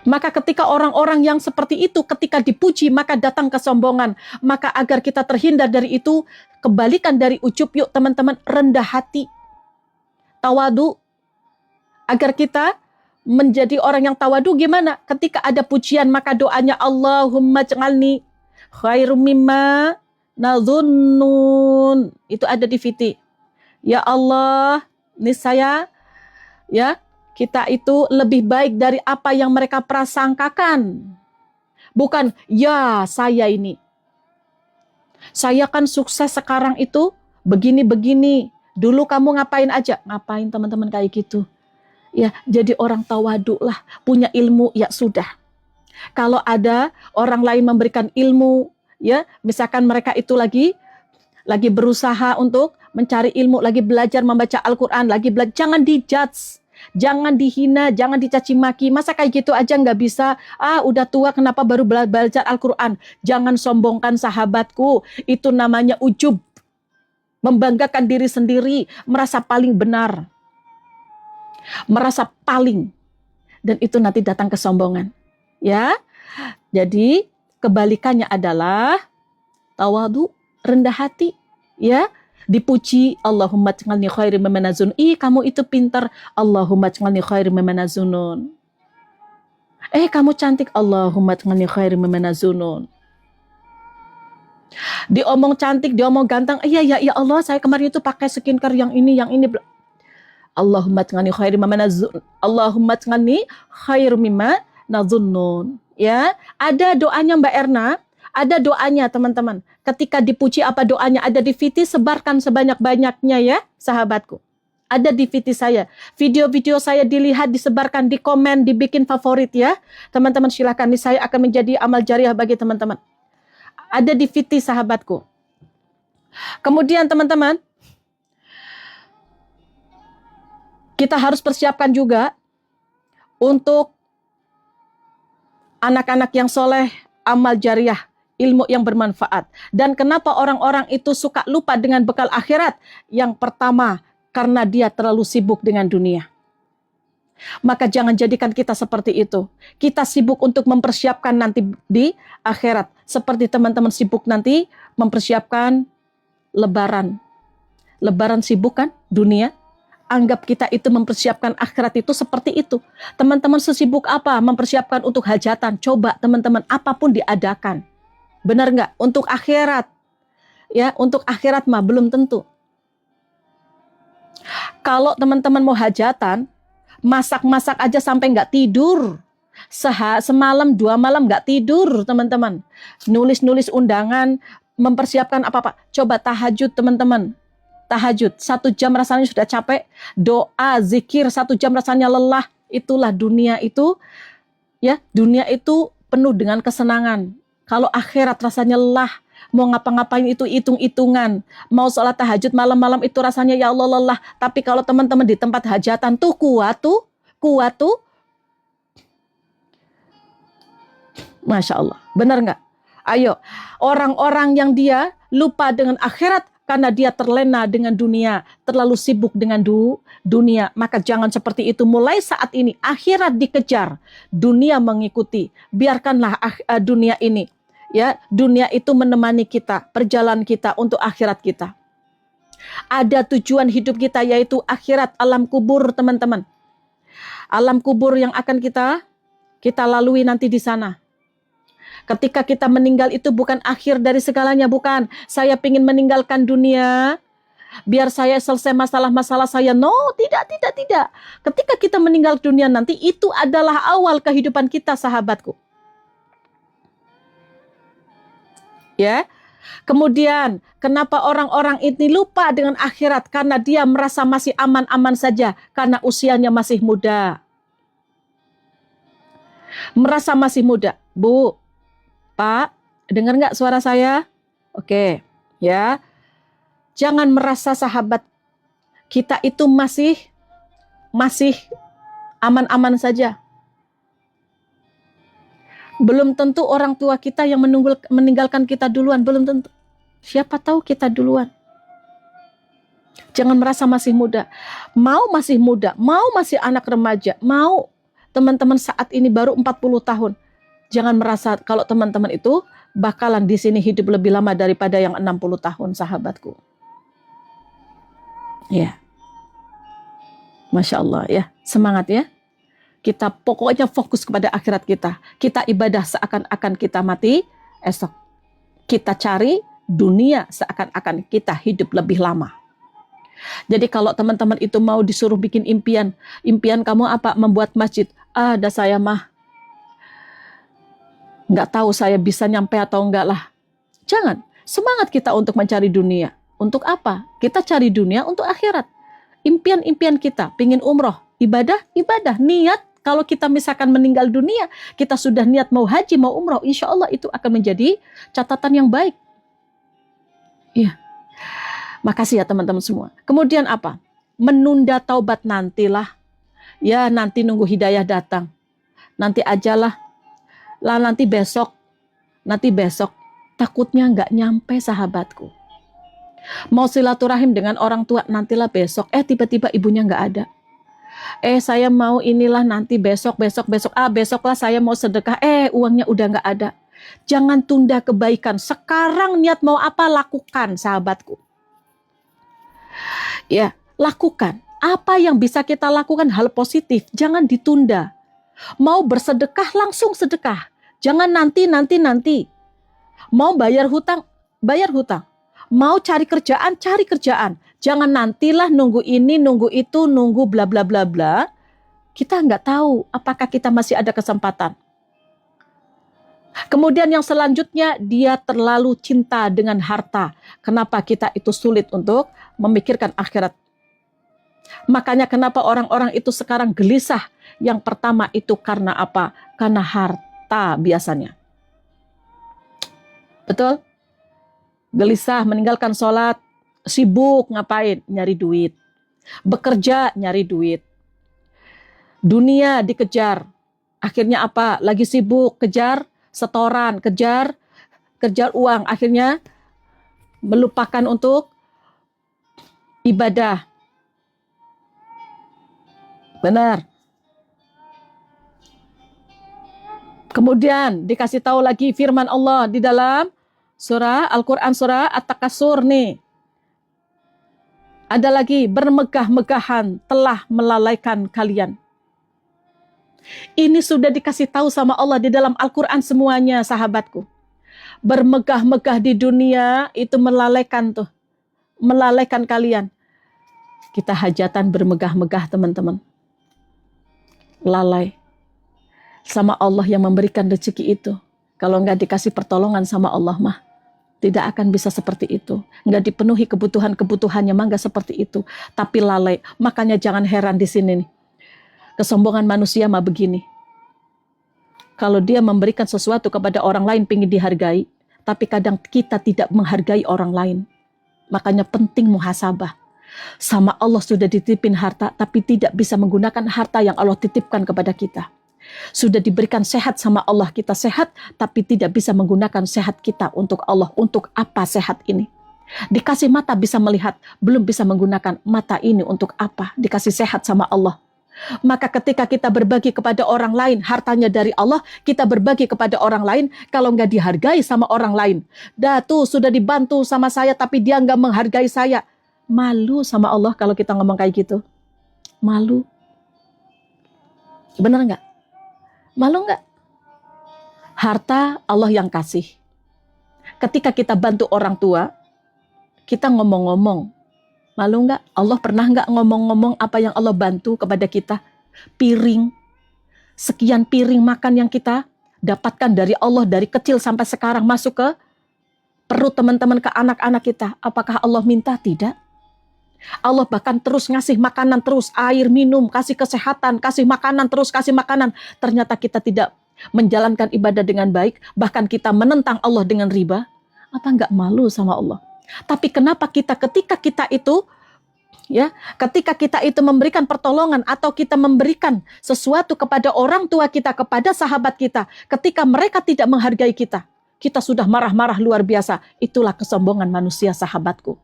Maka ketika orang-orang yang seperti itu ketika dipuji maka datang kesombongan. Maka agar kita terhindar dari itu, kebalikan dari ujub, yuk teman-teman, rendah hati. Tawadu. Agar kita menjadi orang yang tawadu gimana? Ketika ada pujian maka doanya Allahumma ij'alni khairum mimma nadzunnun. Itu ada di VT. Ya Allah, niscaya ya kita itu lebih baik dari apa yang mereka prasangkakan. Bukan, ya saya ini. Saya kan sukses sekarang itu begini-begini. Dulu kamu ngapain aja? Ngapain teman-teman kayak gitu? Ya, jadi orang tawadu lah. Punya ilmu, ya sudah. Kalau ada orang lain memberikan ilmu, ya misalkan mereka itu lagi berusaha untuk mencari ilmu, lagi belajar membaca Al-Quran, lagi belajar, jangan dijudge. Jangan dihina, jangan dicaci maki. Masa kayak gitu aja nggak bisa? Udah tua kenapa baru belajar Al-Quran? Jangan sombongkan sahabatku. Itu namanya ujub. Membanggakan diri sendiri. Merasa paling benar. Merasa paling. Dan itu nanti datang kesombongan. Ya. Jadi kebalikannya adalah tawadu, rendah hati. Ya. Dipuji, Allahumma ij'alni khairum mimma nazunun. Kamu itu pintar, Allahumma ij'alni khairum mimma nazunun. Kamu cantik, Allahumma ij'alni khairum mimma nazunun. Diomong cantik, diomong ganteng, ya Allah, saya kemarin itu pakai skincare yang ini. Allahumma ij'alni khairum mimma nazunun. Allahumma ij'alni khairum mimma nazunun. Ya, ada doanya Mbak Erna. Ada doanya teman-teman. Ketika dipuji apa doanya? Ada di VT, sebarkan sebanyak-banyaknya ya sahabatku. Ada di VT saya. Video-video saya dilihat, disebarkan, di komen, dibikin favorit ya. Teman-teman silakan. Ini saya akan menjadi amal jariah bagi teman-teman. Ada di VT sahabatku. Kemudian teman-teman, kita harus persiapkan juga untuk anak-anak yang soleh, amal jariah. Ilmu yang bermanfaat. Dan kenapa orang-orang itu suka lupa dengan bekal akhirat? Yang pertama, karena dia terlalu sibuk dengan dunia. Maka jangan jadikan kita seperti itu. Kita sibuk untuk mempersiapkan nanti di akhirat. Seperti teman-teman sibuk nanti mempersiapkan lebaran. Lebaran sibuk kan dunia? Anggap kita itu mempersiapkan akhirat itu seperti itu. Teman-teman sesibuk apa mempersiapkan untuk hajatan? Coba teman-teman, apapun diadakan. Benar nggak? Untuk akhirat. Ya, untuk akhirat mah belum tentu. Kalau teman-teman mau hajatan, masak-masak aja sampai nggak tidur. Semalam, 2 malam nggak tidur, teman-teman. Nulis-nulis undangan, mempersiapkan apa-apa. Coba tahajud, teman-teman. Tahajud, 1 jam rasanya sudah capek. Doa, zikir, 1 jam rasanya lelah. Itulah dunia itu. Ya, dunia itu penuh dengan kesenangan. Kalau akhirat rasanya lelah, mau ngapa-ngapain itu hitung-hitungan. Mau sholat tahajud malam-malam itu rasanya ya Allah lelah. Tapi kalau teman-teman di tempat hajatan tuh kuat tuh. Masya Allah, benar nggak? Ayo, orang-orang yang dia lupa dengan akhirat karena dia terlena dengan dunia, terlalu sibuk dengan dunia. Maka jangan seperti itu. Mulai saat ini, akhirat dikejar, dunia mengikuti. Biarkanlah dunia ini. Ya, dunia itu menemani kita, perjalanan kita untuk akhirat kita. Ada tujuan hidup kita yaitu akhirat, alam kubur, teman-teman. Alam kubur yang akan kita lalui nanti di sana. Ketika kita meninggal itu bukan akhir dari segalanya, bukan. Saya ingin meninggalkan dunia biar saya selesai masalah-masalah saya. No, tidak. Ketika kita meninggal dunia nanti itu adalah awal kehidupan kita, sahabatku. Ya. Kemudian, kenapa orang-orang ini lupa dengan akhirat? Karena dia merasa masih aman-aman saja, karena usianya masih muda. Merasa masih muda. Bu, Pak, dengar nggak suara saya? Oke, ya. Jangan merasa sahabat kita itu masih aman-aman saja. Belum tentu orang tua kita yang meninggalkan kita duluan, belum tentu. Siapa tahu kita duluan. Jangan merasa masih muda. Mau masih muda, mau masih anak remaja, mau teman-teman saat ini baru 40 tahun. Jangan merasa kalau teman-teman itu bakalan di sini hidup lebih lama daripada yang 60 tahun, sahabatku. Ya. Masya Allah ya, semangat ya. Kita pokoknya fokus kepada akhirat kita. Kita ibadah seakan-akan kita mati esok. Kita cari dunia seakan-akan kita hidup lebih lama. Jadi kalau teman-teman itu mau disuruh bikin impian kamu apa? Membuat masjid. Dah saya mah nggak tahu saya bisa nyampe atau enggak lah. Jangan. Semangat kita untuk mencari dunia. Untuk apa? Kita cari dunia untuk akhirat. Impian-impian kita, pingin umroh, ibadah, niat. Kalau kita misalkan meninggal dunia, kita sudah niat mau haji, mau umroh, insya Allah itu akan menjadi catatan yang baik. Iya. Makasih ya teman-teman semua. Kemudian apa? Menunda taubat nantilah. Ya nanti nunggu hidayah datang. Nanti ajalah. Lah nanti besok. Takutnya nggak nyampe sahabatku. Mau silaturahim dengan orang tua nantilah besok. Tiba-tiba ibunya nggak ada. Saya mau inilah nanti besok. Besoklah saya mau sedekah. Uangnya udah nggak ada. Jangan tunda kebaikan. Sekarang niat mau apa lakukan sahabatku. Ya, lakukan. Apa yang bisa kita lakukan hal positif. Jangan ditunda. Mau bersedekah langsung sedekah. Jangan nanti. Mau bayar hutang. Mau cari kerjaan. Jangan nantilah nunggu ini, nunggu itu, nunggu bla bla bla bla. Kita nggak tahu apakah kita masih ada kesempatan. Kemudian yang selanjutnya, dia terlalu cinta dengan harta. Kenapa kita itu sulit untuk memikirkan akhirat? Makanya kenapa orang-orang itu sekarang gelisah? Yang pertama itu karena apa? Karena harta biasanya. Betul? Gelisah, meninggalkan sholat, sibuk ngapain? Nyari duit. Bekerja, nyari duit. Dunia dikejar. Akhirnya apa? Lagi sibuk, kejar setoran, kejar uang. Akhirnya melupakan untuk ibadah. Benar. Kemudian dikasih tahu lagi firman Allah di dalam surah Al-Quran, surah At-Takasur nih. Ada lagi, bermegah-megahan telah melalaikan kalian. Ini sudah dikasih tahu sama Allah di dalam Al-Quran semuanya, sahabatku. Bermegah-megah di dunia itu melalaikan kalian. Kita hajatan bermegah-megah teman-teman. Lalai sama Allah yang memberikan rezeki itu. Kalau nggak dikasih pertolongan sama Allah mah tidak akan bisa seperti itu. Nggak dipenuhi kebutuhannya mah nggak seperti itu. Tapi lalai. Makanya jangan heran di sini nih. Kesombongan manusia mah begini. Kalau dia memberikan sesuatu kepada orang lain pingin dihargai, tapi kadang kita tidak menghargai orang lain. Makanya penting muhasabah. Sama Allah sudah dititipin harta, tapi tidak bisa menggunakan harta yang Allah titipkan kepada kita. Sudah diberikan sehat sama Allah, kita sehat, tapi tidak bisa menggunakan sehat kita untuk Allah. Untuk apa sehat ini? Dikasih mata bisa melihat, belum bisa menggunakan mata ini untuk apa? Dikasih sehat sama Allah. Maka ketika kita berbagi kepada orang lain, hartanya dari Allah, kita berbagi kepada orang lain, kalau nggak dihargai sama orang lain. Tuh sudah dibantu sama saya, tapi dia nggak menghargai saya. Malu sama Allah kalau kita ngomong kayak gitu. Malu. Benar nggak? Malu nggak? Harta Allah yang kasih. Ketika kita bantu orang tua, kita ngomong-ngomong. Malu nggak? Allah pernah nggak ngomong-ngomong apa yang Allah bantu kepada kita? Piring. Sekian piring makan yang kita dapatkan dari Allah dari kecil sampai sekarang masuk ke perut teman-teman, ke anak-anak kita. Apakah Allah minta? Tidak. Allah bahkan terus ngasih makanan, terus air minum, kasih kesehatan, kasih makanan, terus kasih makanan. Ternyata kita tidak menjalankan ibadah dengan baik, bahkan kita menentang Allah dengan riba, apa nggak malu sama Allah? Tapi kenapa ketika kita itu ketika kita itu memberikan pertolongan atau kita memberikan sesuatu kepada orang tua kita, kepada sahabat kita, ketika mereka tidak menghargai kita, kita sudah marah-marah luar biasa. Itulah kesombongan manusia, sahabatku.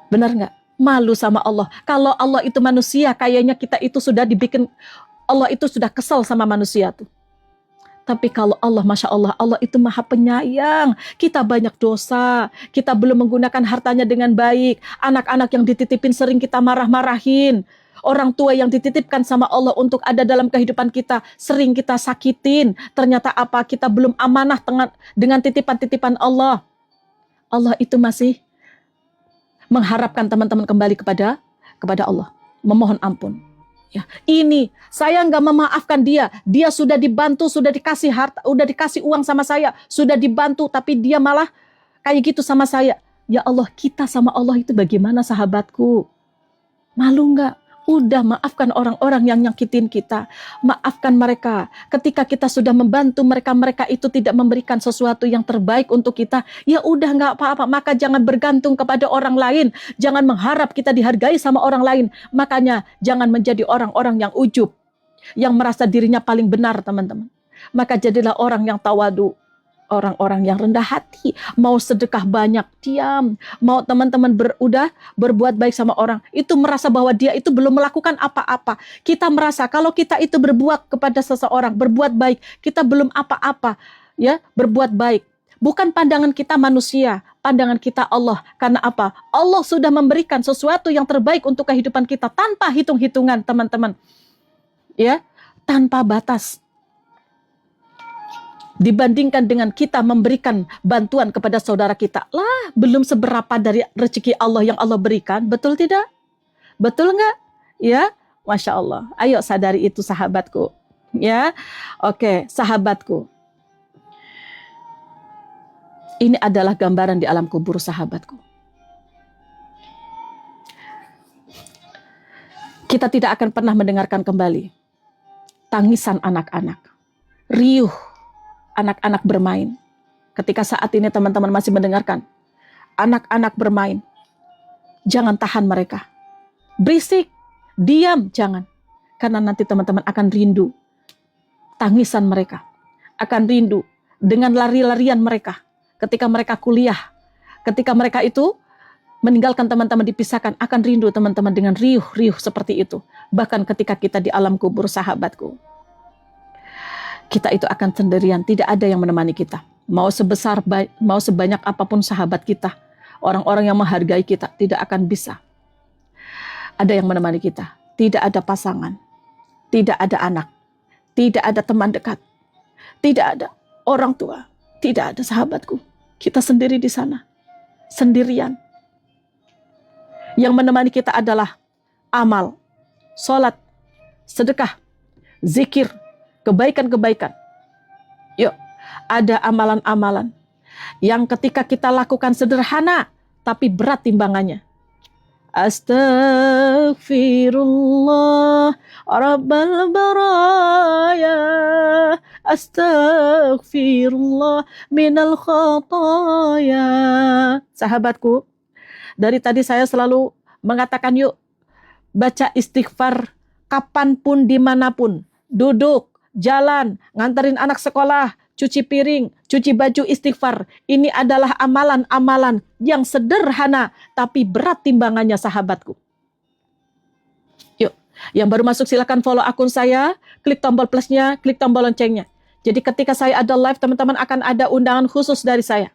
Benar nggak? Malu sama Allah. Kalau Allah itu manusia, kayaknya kita itu sudah dibikin, Allah itu sudah kesal sama manusia tuh. Tapi kalau Allah, Masya Allah, Allah itu maha penyayang. Kita banyak dosa, kita belum menggunakan hartanya dengan baik. Anak-anak yang dititipin sering kita marah-marahin. Orang tua yang dititipkan sama Allah untuk ada dalam kehidupan kita, sering kita sakitin. Ternyata apa? Kita belum amanah dengan titipan-titipan Allah. Allah itu masih mengharapkan teman-teman kembali kepada Allah. Memohon ampun. Ya, ini saya nggak memaafkan dia. Dia sudah dibantu, sudah dikasih harta, sudah dikasih uang sama saya, sudah dibantu, tapi dia malah kayak gitu sama saya. Ya Allah, kita sama Allah itu bagaimana, sahabatku? Malu nggak? Udah maafkan orang-orang yang nyakitin kita. Maafkan mereka. Ketika kita sudah membantu mereka, mereka itu tidak memberikan sesuatu yang terbaik untuk kita. Ya udah nggak apa-apa. Maka jangan bergantung kepada orang lain. Jangan mengharap kita dihargai sama orang lain. Makanya jangan menjadi orang-orang yang ujub, yang merasa dirinya paling benar, teman-teman. Maka jadilah orang yang tawadu. Orang-orang yang rendah hati, mau sedekah banyak, diam. Mau teman-teman berbuat baik sama orang, itu merasa bahwa dia itu belum melakukan apa-apa. Kita merasa kalau kita itu berbuat kepada seseorang, berbuat baik, kita belum apa-apa, ya, berbuat baik. Bukan pandangan kita manusia, pandangan kita Allah. Karena apa? Allah sudah memberikan sesuatu yang terbaik untuk kehidupan kita tanpa hitung-hitungan, teman-teman. Ya, tanpa batas. Dibandingkan dengan kita memberikan bantuan kepada saudara kita, lah belum seberapa dari rezeki Allah yang Allah berikan. Betul tidak? Betul nggak? Ya, Masya Allah. Ayo sadari itu, sahabatku. Ya, oke, sahabatku. Ini adalah gambaran di alam kubur, sahabatku. Kita tidak akan pernah mendengarkan kembali tangisan anak-anak, riuh anak-anak bermain. Ketika saat ini teman-teman masih mendengarkan anak-anak bermain, jangan tahan mereka. Berisik, diam, jangan. Karena nanti teman-teman akan rindu tangisan mereka. Akan rindu dengan lari-larian mereka. Ketika mereka kuliah, ketika mereka itu meninggalkan teman-teman, dipisahkan, akan rindu teman-teman dengan riuh-riuh seperti itu. Bahkan ketika kita di alam kubur, sahabatku, kita itu akan sendirian, tidak ada yang menemani kita. Mau sebanyak apapun sahabat kita, orang-orang yang menghargai kita, tidak akan bisa ada yang menemani kita. Tidak ada pasangan, tidak ada anak, tidak ada teman dekat, tidak ada orang tua, tidak ada, sahabatku. Kita sendiri di sana, sendirian. Yang menemani kita adalah amal, sholat, sedekah, zikir, kebaikan-kebaikan. Yuk, ada amalan-amalan yang ketika kita lakukan sederhana, tapi berat timbangannya. Astaghfirullah Rabbal baraya, astaghfirullah minal khataya. Sahabatku, dari tadi saya selalu mengatakan yuk, baca istighfar kapanpun, dimanapun. Duduk, jalan, nganterin anak sekolah, cuci piring, cuci baju, istighfar. Ini adalah amalan-amalan yang sederhana, tapi berat timbangannya, sahabatku. Yuk, yang baru masuk silakan follow akun saya, klik tombol plusnya, klik tombol loncengnya. Jadi ketika saya ada live, teman-teman akan ada undangan khusus dari saya,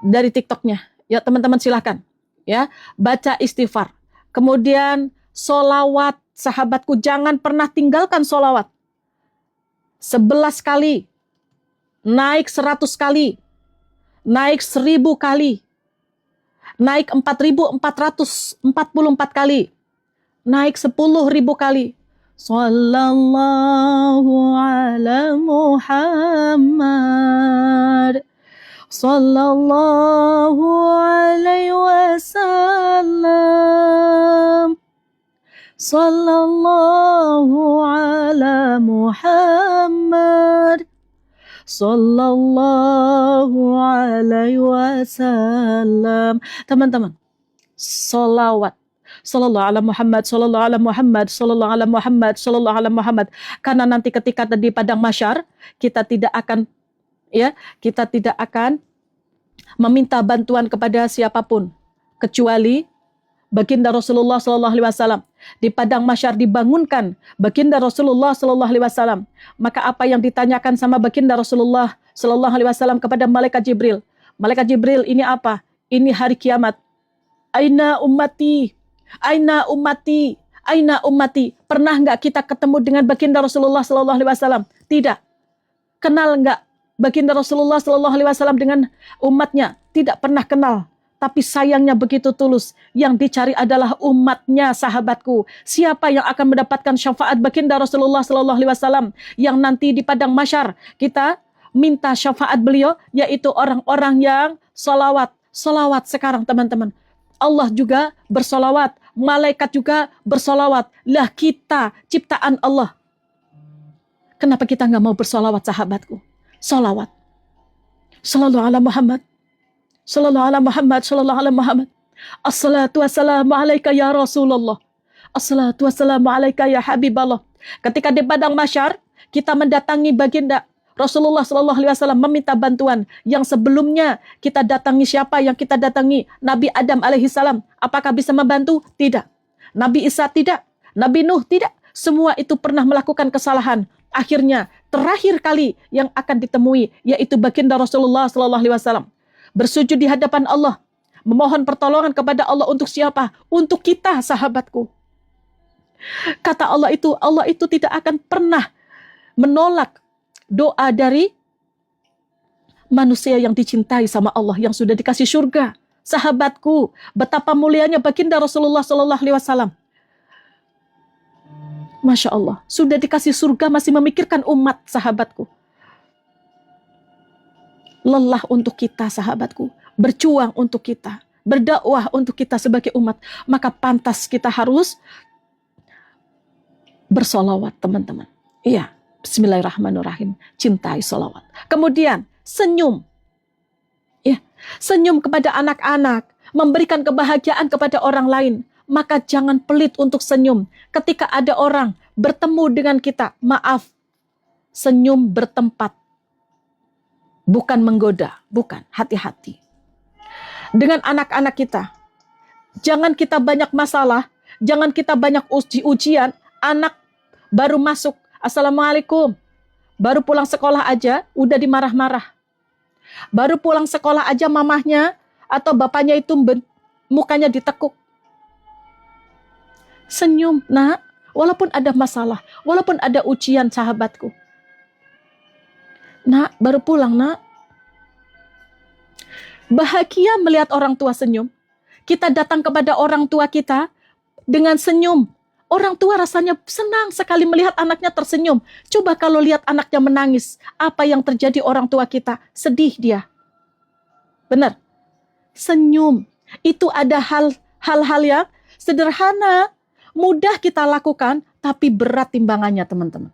dari TikToknya. Ya teman-teman silakan, ya, baca istighfar. Kemudian solawat, sahabatku, jangan pernah tinggalkan solawat. 11 kali, naik 100 kali, naik 1000 kali, naik 4444 kali, naik 10.000 kali. Sallallahu ala Muhammad, sallallahu alaihi wasallam, Sallallahu ala Muhammad. Sallallahu alaihi wasallam. Teman-teman, solawat. Sallallahu ala Muhammad, sallallahu ala Muhammad, sallallahu ala Muhammad, sallallahu ala Muhammad. Karena nanti ketika di padang mahsyar, kita tidak akan meminta bantuan kepada siapapun kecuali baginda Rasulullah sallallahu alaihi wasallam. Di padang mahsyar dibangunkan baginda Rasulullah sallallahu alaihi wasallam. Maka apa yang ditanyakan sama baginda Rasulullah sallallahu alaihi wasallam kepada malaikat Jibril? Malaikat Jibril, ini apa? Ini hari kiamat. Aina ummati? Aina ummati? Aina ummati? Pernah enggak kita ketemu dengan baginda Rasulullah sallallahu alaihi wasallam? Tidak. Kenal enggak baginda Rasulullah sallallahu alaihi wasallam dengan umatnya? Tidak pernah kenal. Tapi sayangnya begitu tulus. Yang dicari adalah umatnya, sahabatku. Siapa yang akan mendapatkan syafaat baginda Rasulullah sallallahu alaihi wasallam yang nanti di padang mahsyar kita minta syafaat beliau, yaitu orang-orang yang salawat. Salawat sekarang teman-teman. Allah juga bersalawat, malaikat juga bersalawat. Lah kita ciptaan Allah. Kenapa kita nggak mau bersalawat, sahabatku? Salawat. Sallallahu ala Muhammad. Sallallahu ala Muhammad, sallallahu ala Muhammad. Assalatu wassalamu alaika ya Rasulullah. Assalatu wassalamu alaika ya Habiballah. Ketika di padang mahsyar, kita mendatangi baginda Rasulullah sallallahu alaihi wasallam meminta bantuan. Yang sebelumnya kita datangi siapa yang kita datangi? Nabi Adam alaihi salam. Apakah bisa membantu? Tidak. Nabi Isa tidak. Nabi Nuh tidak. Semua itu pernah melakukan kesalahan. Akhirnya terakhir kali yang akan ditemui yaitu baginda Rasulullah sallallahu alaihi wasallam. Bersujud di hadapan Allah, memohon pertolongan kepada Allah untuk siapa? Untuk kita, sahabatku. Kata Allah itu tidak akan pernah menolak doa dari manusia yang dicintai sama Allah, yang sudah dikasih surga. Sahabatku, betapa mulianya baginda Rasulullah sallallahu alaihi wasallam. Masya Allah, sudah dikasih surga masih memikirkan umat, sahabatku. Lelah untuk kita, sahabatku, berjuang untuk kita, berdakwah untuk kita sebagai umat, maka pantas kita harus bersolawat, teman-teman. Iya, bismillahirrahmanirrahim, cintai solawat. Kemudian senyum, ya, senyum kepada anak-anak, memberikan kebahagiaan kepada orang lain. Maka jangan pelit untuk senyum. Ketika ada orang bertemu dengan kita, maaf, senyum bertempat. Bukan menggoda, bukan, hati-hati. Dengan anak-anak kita, jangan kita banyak masalah, jangan kita banyak ujian, anak baru masuk, assalamualaikum, baru pulang sekolah aja, udah dimarah-marah. Baru pulang sekolah aja mamahnya atau bapaknya itu mukanya ditekuk. Senyum, nak, walaupun ada masalah, walaupun ada ujian, sahabatku. Nak, baru pulang, nak. Bahagia melihat orang tua senyum. Kita datang kepada orang tua kita dengan senyum. Orang tua rasanya senang sekali melihat anaknya tersenyum. Coba kalau lihat anaknya menangis, apa yang terjadi orang tua kita? Sedih dia. Benar. Senyum. Itu ada hal-hal yang sederhana, mudah kita lakukan, tapi berat timbangannya, teman-teman.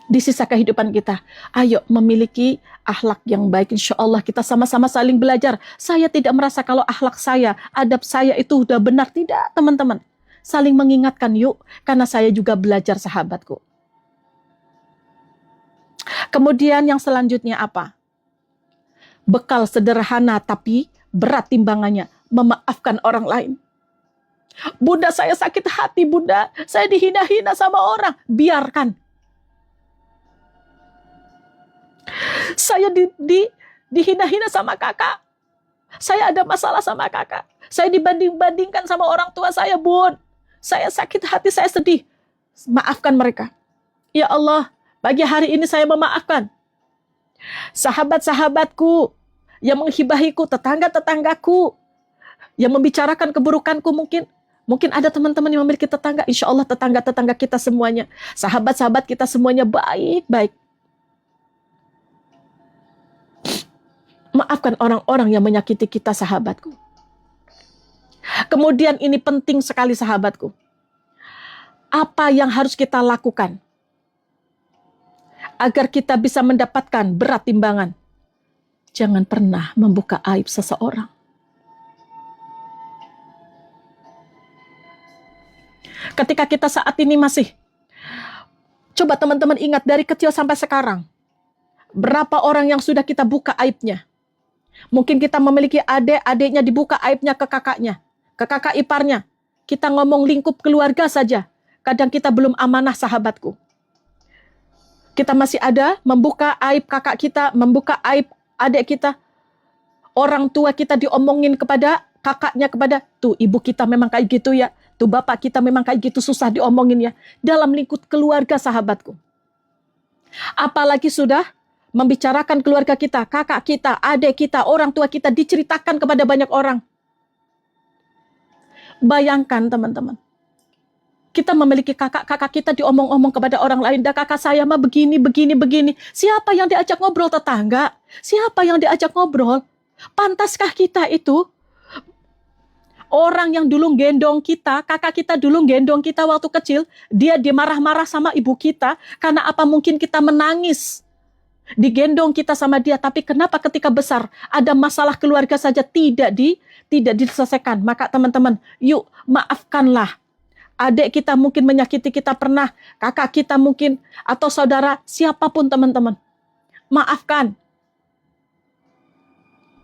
Di sisa kehidupan kita, ayo memiliki akhlak yang baik. Insya Allah kita sama-sama saling belajar. Saya tidak merasa kalau akhlak saya, adab saya itu sudah benar. Tidak, teman-teman. Saling mengingatkan yuk, karena saya juga belajar, sahabatku. Kemudian yang selanjutnya apa? Bekal sederhana tapi berat timbangannya. Memaafkan orang lain. Bunda, saya sakit hati, bunda. Saya dihina-hina sama orang. Biarkan. Saya dihina-hina sama kakak. Saya ada masalah sama kakak. Saya dibanding-bandingkan sama orang tua saya, bun. Saya sakit hati, saya sedih. Maafkan mereka. Ya Allah, pagi hari ini saya memaafkan. Sahabat-sahabatku yang menghibahiku, tetangga-tetanggaku yang membicarakan keburukanku, mungkin ada teman-teman yang memiliki tetangga. Insya Allah tetangga-tetangga kita semuanya, sahabat-sahabat kita semuanya baik-baik. Maafkan orang-orang yang menyakiti kita, sahabatku. Kemudian ini penting sekali sahabatku. Apa yang harus kita lakukan agar kita bisa mendapatkan berat timbangan? Jangan pernah membuka aib seseorang. Ketika kita saat ini masih, coba teman-teman ingat dari kecil sampai sekarang, berapa orang yang sudah kita buka aibnya? Mungkin kita memiliki adik, adiknya dibuka aibnya ke kakaknya, ke kakak iparnya. Kita ngomong lingkup keluarga saja. Kadang kita belum amanah sahabatku. Kita masih ada membuka aib kakak kita, membuka aib adik kita. Orang tua kita diomongin kepada kakaknya, kepada, tuh ibu kita memang kayak gitu ya. Tuh bapak kita memang kayak gitu, susah diomongin ya. Dalam lingkup keluarga sahabatku. Apalagi sudah membicarakan keluarga kita, kakak kita, adik kita, orang tua kita diceritakan kepada banyak orang. Bayangkan teman-teman. Kita memiliki kakak kita diomong-omong kepada orang lain. Dan kakak saya mah begini, begini, begini. Siapa yang diajak ngobrol? Tetangga. Siapa yang diajak ngobrol? Pantaskah kita itu? Orang yang dulu gendong kita, kakak kita dulu gendong kita waktu kecil, dia dimarah-marah sama ibu kita, karena apa mungkin kita menangis. Digendong kita sama dia, tapi kenapa ketika besar, ada masalah keluarga saja tidak diselesaikan. Maka teman-teman, yuk maafkanlah. Adik kita mungkin menyakiti kita pernah, kakak kita mungkin, atau saudara, siapapun teman-teman. Maafkan.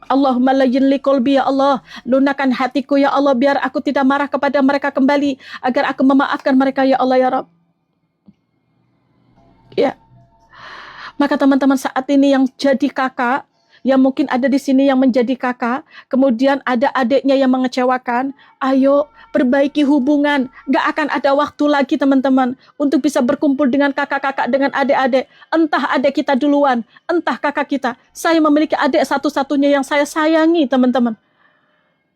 Allahumma layyin li qalbi ya Allah, lunakan hatiku ya Allah, biar aku tidak marah kepada mereka kembali, agar aku memaafkan mereka ya Allah ya Rabb. Ya. Maka teman-teman saat ini yang jadi kakak, yang mungkin ada di sini yang menjadi kakak, kemudian ada adiknya yang mengecewakan, ayo perbaiki hubungan. Gak akan ada waktu lagi teman-teman untuk bisa berkumpul dengan kakak-kakak, dengan adik-adik. Entah adik kita duluan, entah kakak kita. Saya memiliki adik satu-satunya yang saya sayangi teman-teman.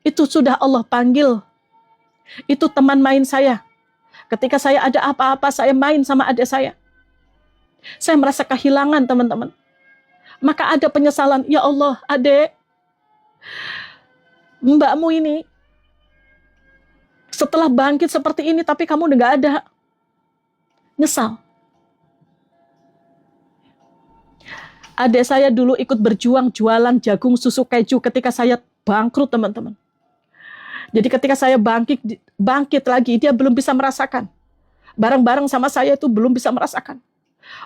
Itu sudah Allah panggil. Itu teman main saya. Ketika saya ada apa-apa, saya main sama adik saya. Saya merasa kehilangan teman-teman. Maka ada penyesalan, ya Allah, adek, mbakmu ini setelah bangkit seperti ini, tapi kamu udah gak ada. Nyesal. Adek saya dulu ikut berjuang jualan jagung susu keju ketika saya bangkrut teman-teman. Jadi ketika saya bangkit lagi, dia belum bisa merasakan. Bareng-bareng sama saya itu belum bisa merasakan.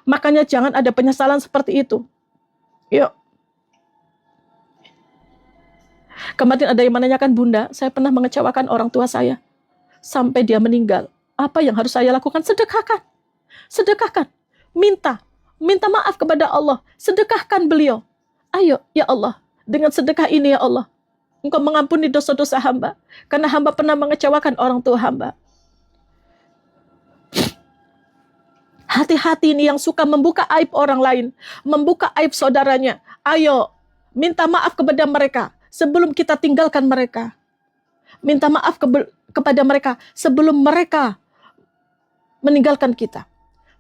Makanya jangan ada penyesalan seperti itu. Yuk. Kemarin ada yang menanyakan, Bunda, saya pernah mengecewakan orang tua saya sampai dia meninggal. Apa yang harus saya lakukan? Sedekahkan. Sedekahkan. Minta maaf kepada Allah. Sedekahkan beliau. Ayo, ya Allah, dengan sedekah ini ya Allah, Engkau mengampuni dosa-dosa hamba, karena hamba pernah mengecewakan orang tua hamba. Hati-hati ini yang suka membuka aib orang lain, membuka aib saudaranya. Ayo, minta maaf kepada mereka sebelum kita tinggalkan mereka. Minta maaf kepada mereka sebelum mereka meninggalkan kita.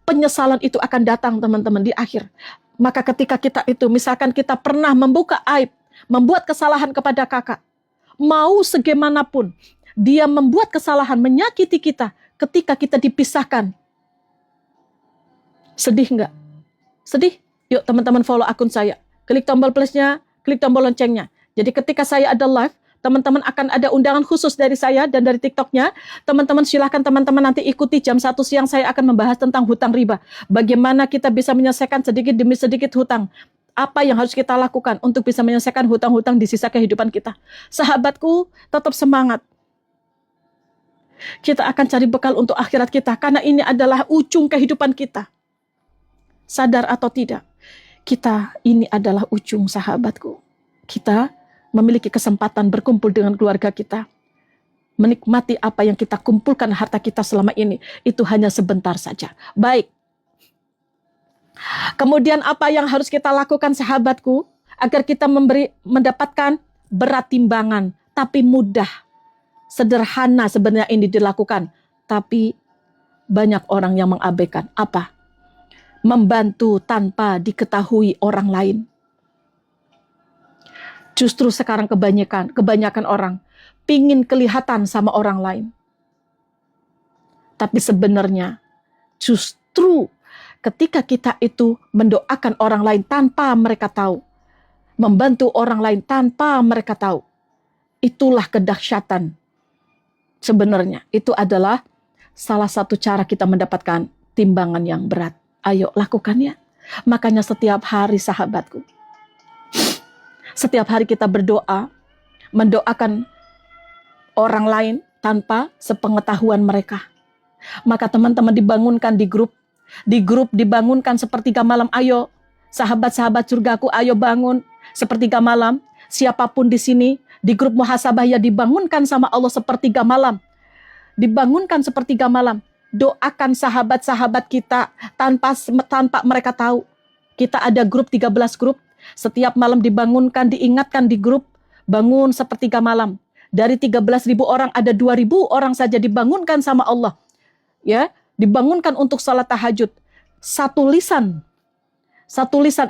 Penyesalan itu akan datang teman-teman di akhir. Maka ketika kita itu, misalkan kita pernah membuka aib, membuat kesalahan kepada kakak, mau segimanapun dia membuat kesalahan, menyakiti kita, ketika kita dipisahkan, sedih nggak? Sedih? Yuk teman-teman follow akun saya. Klik tombol plusnya, klik tombol loncengnya. Jadi ketika saya ada live, teman-teman akan ada undangan khusus dari saya dan dari TikToknya. Teman-teman silahkan teman-teman nanti ikuti jam 1 siang saya akan membahas tentang hutang riba. Bagaimana kita bisa menyelesaikan sedikit demi sedikit hutang. Apa yang harus kita lakukan untuk bisa menyelesaikan hutang-hutang di sisa kehidupan kita. Sahabatku, tetap semangat. Kita akan cari bekal untuk akhirat kita. Karena ini adalah ujung kehidupan kita. Sadar atau tidak, kita ini adalah ujung sahabatku. Kita memiliki kesempatan berkumpul dengan keluarga kita. Menikmati apa yang kita kumpulkan harta kita selama ini. Itu hanya sebentar saja. Baik. Kemudian apa yang harus kita lakukan sahabatku? Agar kita mendapatkan berat timbangan. Tapi mudah. Sederhana sebenarnya ini dilakukan. Tapi banyak orang yang mengabaikan. Apa? Membantu tanpa diketahui orang lain. Justru sekarang kebanyakan orang pingin kelihatan sama orang lain. Tapi sebenarnya justru ketika kita itu mendoakan orang lain tanpa mereka tahu, membantu orang lain tanpa mereka tahu, itulah kedahsyatan. Sebenarnya itu adalah salah satu cara kita mendapatkan timbangan yang berat. Ayo lakukan ya. Makanya setiap hari sahabatku, setiap hari kita berdoa, mendoakan orang lain tanpa sepengetahuan mereka. Maka teman-teman dibangunkan di grup dibangunkan sepertiga malam, ayo sahabat-sahabat surgaku, ayo bangun sepertiga malam. Siapapun di sini di grup muhasabah ya dibangunkan sama Allah sepertiga malam. Dibangunkan sepertiga malam. Doakan sahabat-sahabat kita tanpa mereka tahu. Kita ada grup 13 grup. Setiap malam dibangunkan, diingatkan di grup, bangun sepertiga malam. Dari 13.000 orang ada 2.000 orang saja dibangunkan sama Allah. Ya, dibangunkan untuk salat tahajud. Satu lisan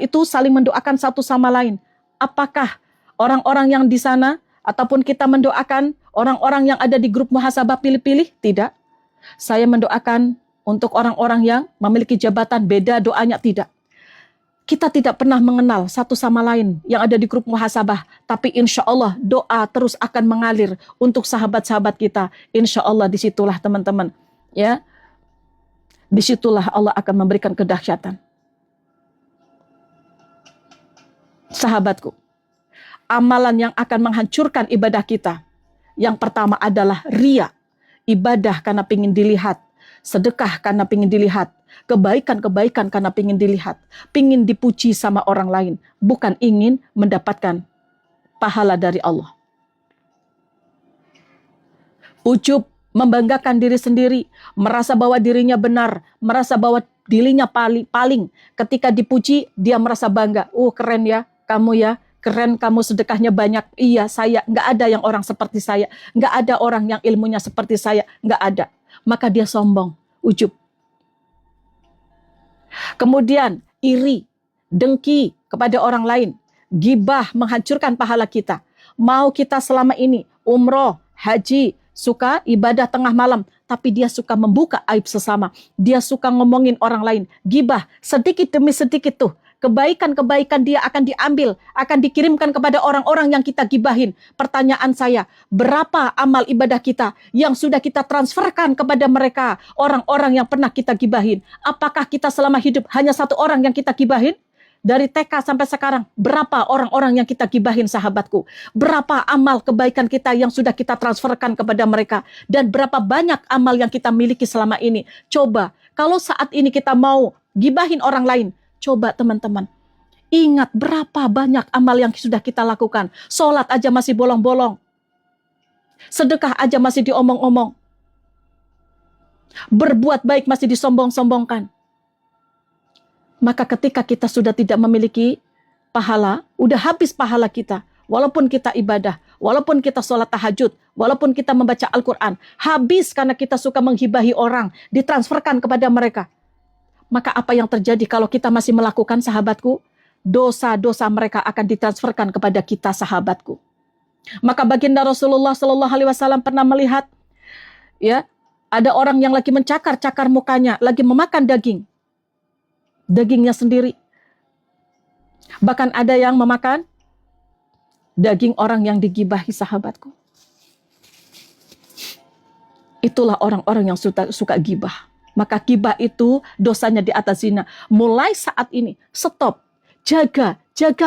itu saling mendoakan satu sama lain. Apakah orang-orang yang di sana ataupun kita mendoakan orang-orang yang ada di grup muhasabah pilih-pilih? Tidak. Saya mendoakan untuk orang-orang yang memiliki jabatan, beda doanya, tidak. Kita tidak pernah mengenal satu sama lain yang ada di grup muhasabah, tapi insya Allah doa terus akan mengalir untuk sahabat-sahabat kita. Insya Allah disitulah teman-teman, ya, disitulah Allah akan memberikan kedahsyatan. Sahabatku, amalan yang akan menghancurkan ibadah kita, yang pertama adalah riya, ibadah karena ingin dilihat, sedekah karena ingin dilihat, kebaikan-kebaikan karena ingin dilihat, ingin dipuji sama orang lain, bukan ingin mendapatkan pahala dari Allah. Ujub, membanggakan diri sendiri, merasa bahwa dirinya benar, merasa bahwa dirinya paling. Ketika dipuji, dia merasa bangga. Keren ya, kamu ya, keren kamu sedekahnya banyak. Iya, saya, nggak ada yang orang seperti saya. Nggak ada orang yang ilmunya seperti saya. Nggak ada. Maka dia sombong, ujub. Kemudian iri, dengki kepada orang lain, gibah menghancurkan pahala kita. Mau kita selama ini umroh, haji, suka ibadah tengah malam, tapi dia suka membuka aib sesama. Dia suka ngomongin orang lain, gibah sedikit demi sedikit tuh. Kebaikan-kebaikan dia akan diambil, akan dikirimkan kepada orang-orang yang kita gibahin. Pertanyaan saya, berapa amal ibadah kita yang sudah kita transferkan kepada mereka, orang-orang yang pernah kita gibahin? Apakah kita selama hidup hanya satu orang yang kita gibahin? Dari TK sampai sekarang, berapa orang-orang yang kita gibahin sahabatku? Berapa amal kebaikan kita yang sudah kita transferkan kepada mereka? Dan berapa banyak amal yang kita miliki selama ini? Coba, kalau saat ini kita mau gibahin orang lain, coba teman-teman, ingat berapa banyak amal yang sudah kita lakukan. Sholat aja masih bolong-bolong. Sedekah aja masih diomong-omong. Berbuat baik masih disombong-sombongkan. Maka ketika kita sudah tidak memiliki pahala, udah habis pahala kita. Walaupun kita ibadah, walaupun kita sholat tahajud, walaupun kita membaca Al-Quran, habis karena kita suka menghibahi orang, ditransferkan kepada mereka. Maka apa yang terjadi kalau kita masih melakukan, sahabatku? Dosa-dosa mereka akan ditransferkan kepada kita, sahabatku. Maka baginda Rasulullah SAW pernah melihat, ya, ada orang yang lagi mencakar-cakar mukanya, lagi memakan dagingnya sendiri. Bahkan ada yang memakan daging orang yang digibahi, sahabatku. Itulah orang-orang yang suka gibah. Maka gibah itu dosanya di atas zina. Mulai saat ini, stop. Jaga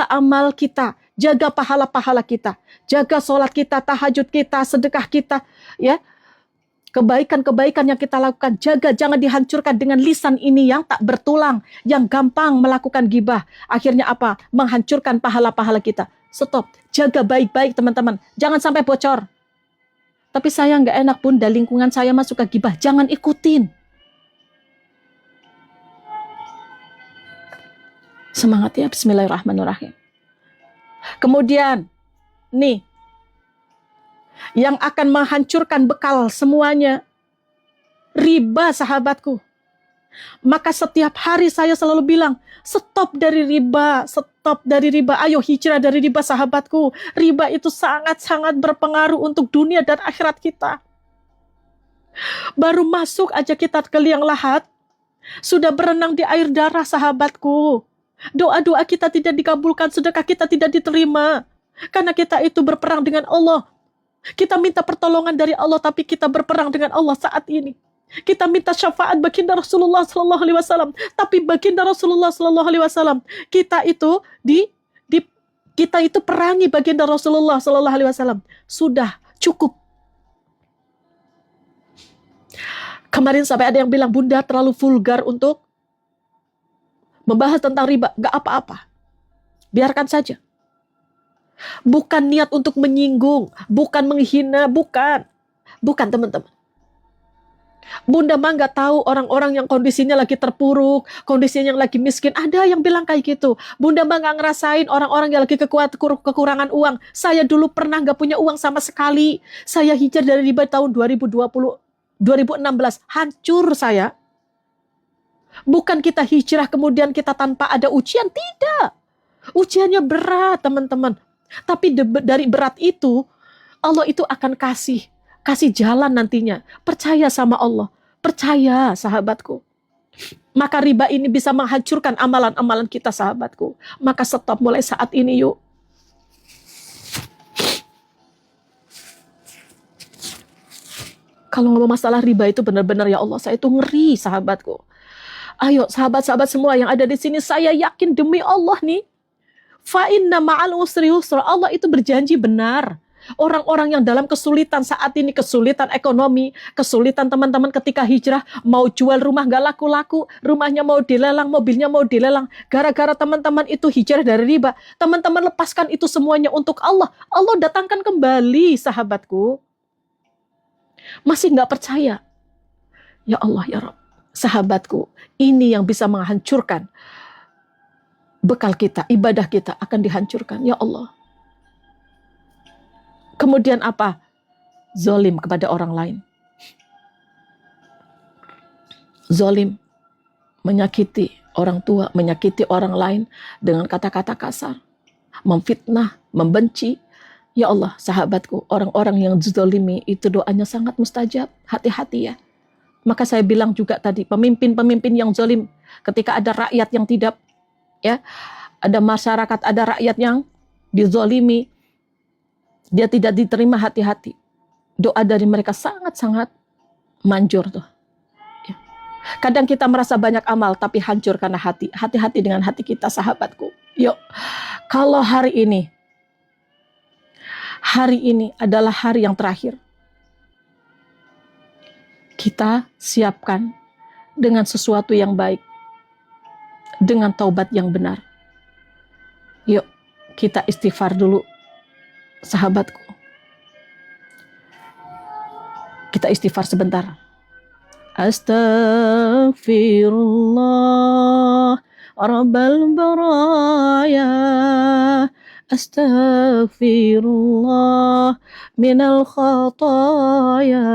amal kita. Jaga pahala-pahala kita. Jaga sholat kita, tahajud kita, sedekah kita. Ya, kebaikan-kebaikan yang kita lakukan. Jaga, jangan dihancurkan dengan lisan ini yang tak bertulang. Yang gampang melakukan gibah. Akhirnya apa? Menghancurkan pahala-pahala kita. Stop. Jaga baik-baik teman-teman. Jangan sampai bocor. Tapi saya nggak enak pun, dari lingkungan saya mah suka gibah. Jangan ikutin. Semangat ya, bismillahirrahmanirrahim. Kemudian, nih, yang akan menghancurkan bekal semuanya, riba, sahabatku. Maka setiap hari saya selalu bilang, stop dari riba, stop dari riba. Ayo hijrah dari riba sahabatku. Riba itu sangat-sangat berpengaruh untuk dunia dan akhirat kita. Baru masuk aja kita ke liang lahat, sudah berenang di air darah sahabatku. Doa-doa kita tidak dikabulkan, sedekah kita tidak diterima. Karena kita itu berperang dengan Allah. Kita minta pertolongan dari Allah, tapi kita berperang dengan Allah saat ini. Kita minta syafaat baginda Rasulullah Sallallahu Alaihi Wasallam, tapi baginda Rasulullah Sallallahu Alaihi Wasallam, kita itu kita itu perangi baginda Rasulullah Sallallahu Alaihi Wasallam. Sudah cukup. Kemarin sampai ada yang bilang, Bunda terlalu vulgar untuk membahas tentang riba. Gak apa-apa, biarkan saja. Bukan niat untuk menyinggung, bukan menghina, bukan teman-teman. Bunda mah nggak tahu orang-orang yang kondisinya lagi terpuruk, kondisinya yang lagi miskin. Ada yang bilang kayak gitu. Bunda mah nggak ngerasain orang-orang yang lagi kekurangan uang. Saya dulu pernah nggak punya uang sama sekali. Saya hijrah dari riba tahun 2016. Hancur saya. Bukan kita hijrah kemudian kita tanpa ada ujian, tidak. Ujiannya berat, teman-teman. Tapi dari berat itu, Allah itu akan kasih jalan nantinya. Percaya sama Allah. Percaya, sahabatku. Maka riba ini bisa menghancurkan amalan-amalan kita, sahabatku. Maka stop mulai saat ini yuk. Kalau ngomong masalah riba itu benar-benar ya Allah, saya itu ngeri, sahabatku. Ayo sahabat-sahabat semua yang ada di sini, saya yakin demi Allah nih, fa inna ma'al usri yusra. Allah itu berjanji benar. Orang-orang yang dalam kesulitan saat ini, kesulitan ekonomi, kesulitan teman-teman ketika hijrah, mau jual rumah gak laku-laku, rumahnya mau dilelang, mobilnya mau dilelang, gara-gara teman-teman itu hijrah dari riba. Teman-teman lepaskan itu semuanya untuk Allah. Allah datangkan kembali, sahabatku. Masih gak percaya? Ya Allah, ya Rabb. Sahabatku, ini yang bisa menghancurkan bekal kita, ibadah kita akan dihancurkan. Ya Allah. Kemudian apa? Zolim kepada orang lain. Zolim, menyakiti orang tua, menyakiti orang lain dengan kata-kata kasar, memfitnah, membenci. Ya Allah, sahabatku, orang-orang yang zolimi itu doanya sangat mustajab. Hati-hati ya. Maka saya bilang juga tadi, pemimpin-pemimpin yang zolim, ketika ada rakyat yang tidak, ya, ada masyarakat, ada rakyat yang dizolimi, dia tidak diterima, hati-hati. Doa dari mereka sangat-sangat manjur tuh. Ya. Kadang kita merasa banyak amal, tapi hancur karena hati. Hati-hati dengan hati kita, sahabatku. Yuk, kalau hari ini adalah hari yang terakhir, kita siapkan dengan sesuatu yang baik, dengan taubat yang benar. Yuk, kita istighfar dulu, sahabatku. Kita istighfar sebentar. Astaghfirullah Rabbal baraya. Astaghfirullah minal khataya.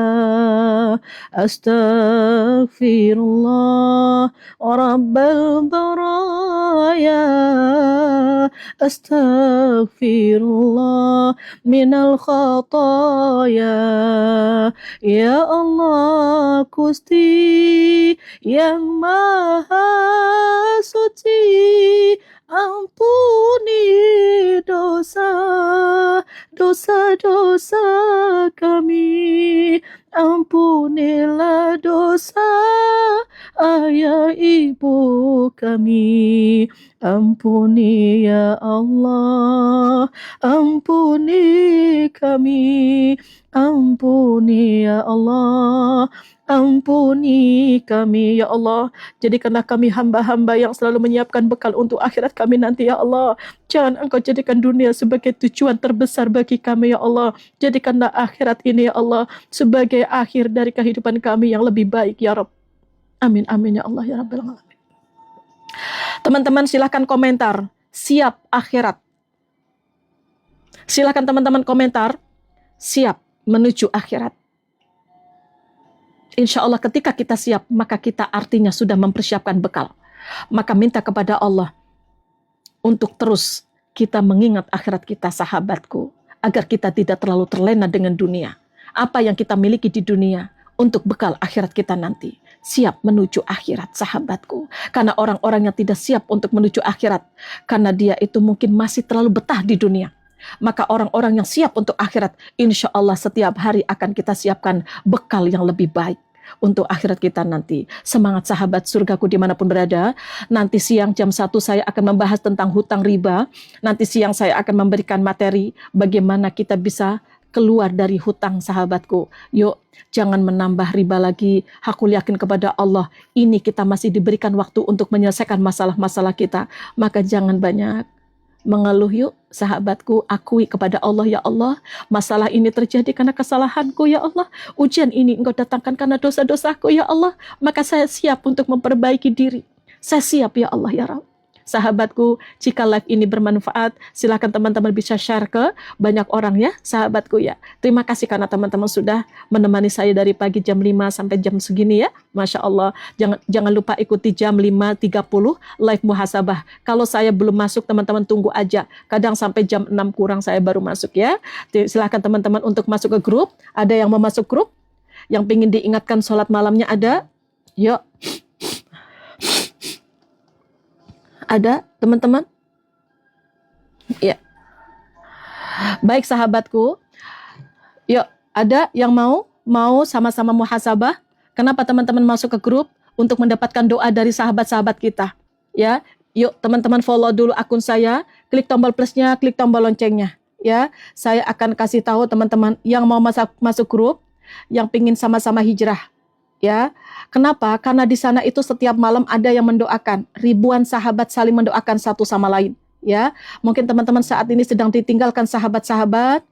Astaghfirullah Rabbal baraya. Astaghfirullah minal khataya. Ya Allah Gusti yang Maha Suci, ampuni dosa-dosa kami. Ampunilah dosa ayah ibu kami. Ampuni ya Allah, ampuni kami. Ampuni ya Allah, ampuni kami ya Allah. Jadikanlah kami hamba-hamba yang selalu menyiapkan bekal untuk akhirat kami nanti ya Allah. Jangan Engkau jadikan dunia sebagai tujuan terbesar bagi kami ya Allah. Jadikanlah akhirat ini ya Allah sebagai akhir dari kehidupan kami yang lebih baik ya Rabb. Amin amin ya Allah ya Rabbil alamin. Teman-teman silahkan komentar, siap akhirat. Silahkan teman-teman komentar, siap menuju akhirat. Insya Allah ketika kita siap, maka kita artinya sudah mempersiapkan bekal. Maka minta kepada Allah untuk terus kita mengingat akhirat kita, sahabatku, agar kita tidak terlalu terlena dengan dunia. Apa yang kita miliki di dunia untuk bekal akhirat kita nanti. Siap menuju akhirat, sahabatku. Karena orang-orang yang tidak siap untuk menuju akhirat, karena dia itu mungkin masih terlalu betah di dunia. Maka orang-orang yang siap untuk akhirat, insya Allah setiap hari akan kita siapkan bekal yang lebih baik untuk akhirat kita nanti. Semangat sahabat surgaku dimanapun berada. Nanti siang jam 1 saya akan membahas tentang hutang riba. Nanti siang saya akan memberikan materi bagaimana kita bisa keluar dari hutang, sahabatku. Yuk, jangan menambah riba lagi. Aku yakin kepada Allah, ini kita masih diberikan waktu untuk menyelesaikan masalah-masalah kita. Maka jangan banyak mengeluh, yuk sahabatku. Akui kepada Allah, ya Allah, masalah ini terjadi karena kesalahanku, ya Allah. Ujian ini Engkau datangkan karena dosa-dosaku, ya Allah. Maka saya siap untuk memperbaiki diri. Saya siap, ya Allah, ya Rabb. Sahabatku, jika live ini bermanfaat, silakan teman-teman bisa share ke banyak orang ya, sahabatku ya. Terima kasih karena teman-teman sudah menemani saya dari pagi jam 5 sampai jam segini ya. Masya Allah, jangan lupa ikuti jam 5.30 live muhasabah. Kalau saya belum masuk, teman-teman tunggu aja. Kadang sampai jam 6 kurang saya baru masuk ya. Silakan teman-teman untuk masuk ke grup. Ada yang mau masuk grup? Yang pengen diingatkan sholat malamnya ada? Yuk. Ada teman-teman? Ya. Baik sahabatku. Yuk, ada yang mau sama-sama muhasabah? Kenapa teman-teman masuk ke grup? Untuk mendapatkan doa dari sahabat-sahabat kita. Ya. Yuk, teman-teman follow dulu akun saya, klik tombol plusnya, klik tombol loncengnya. Ya, saya akan kasih tahu teman-teman yang mau masuk grup, yang pingin sama-sama hijrah. Ya, kenapa? Karena di sana itu setiap malam ada yang mendoakan, ribuan sahabat saling mendoakan satu sama lain. Ya, mungkin teman-teman saat ini sedang ditinggalkan sahabat-sahabat,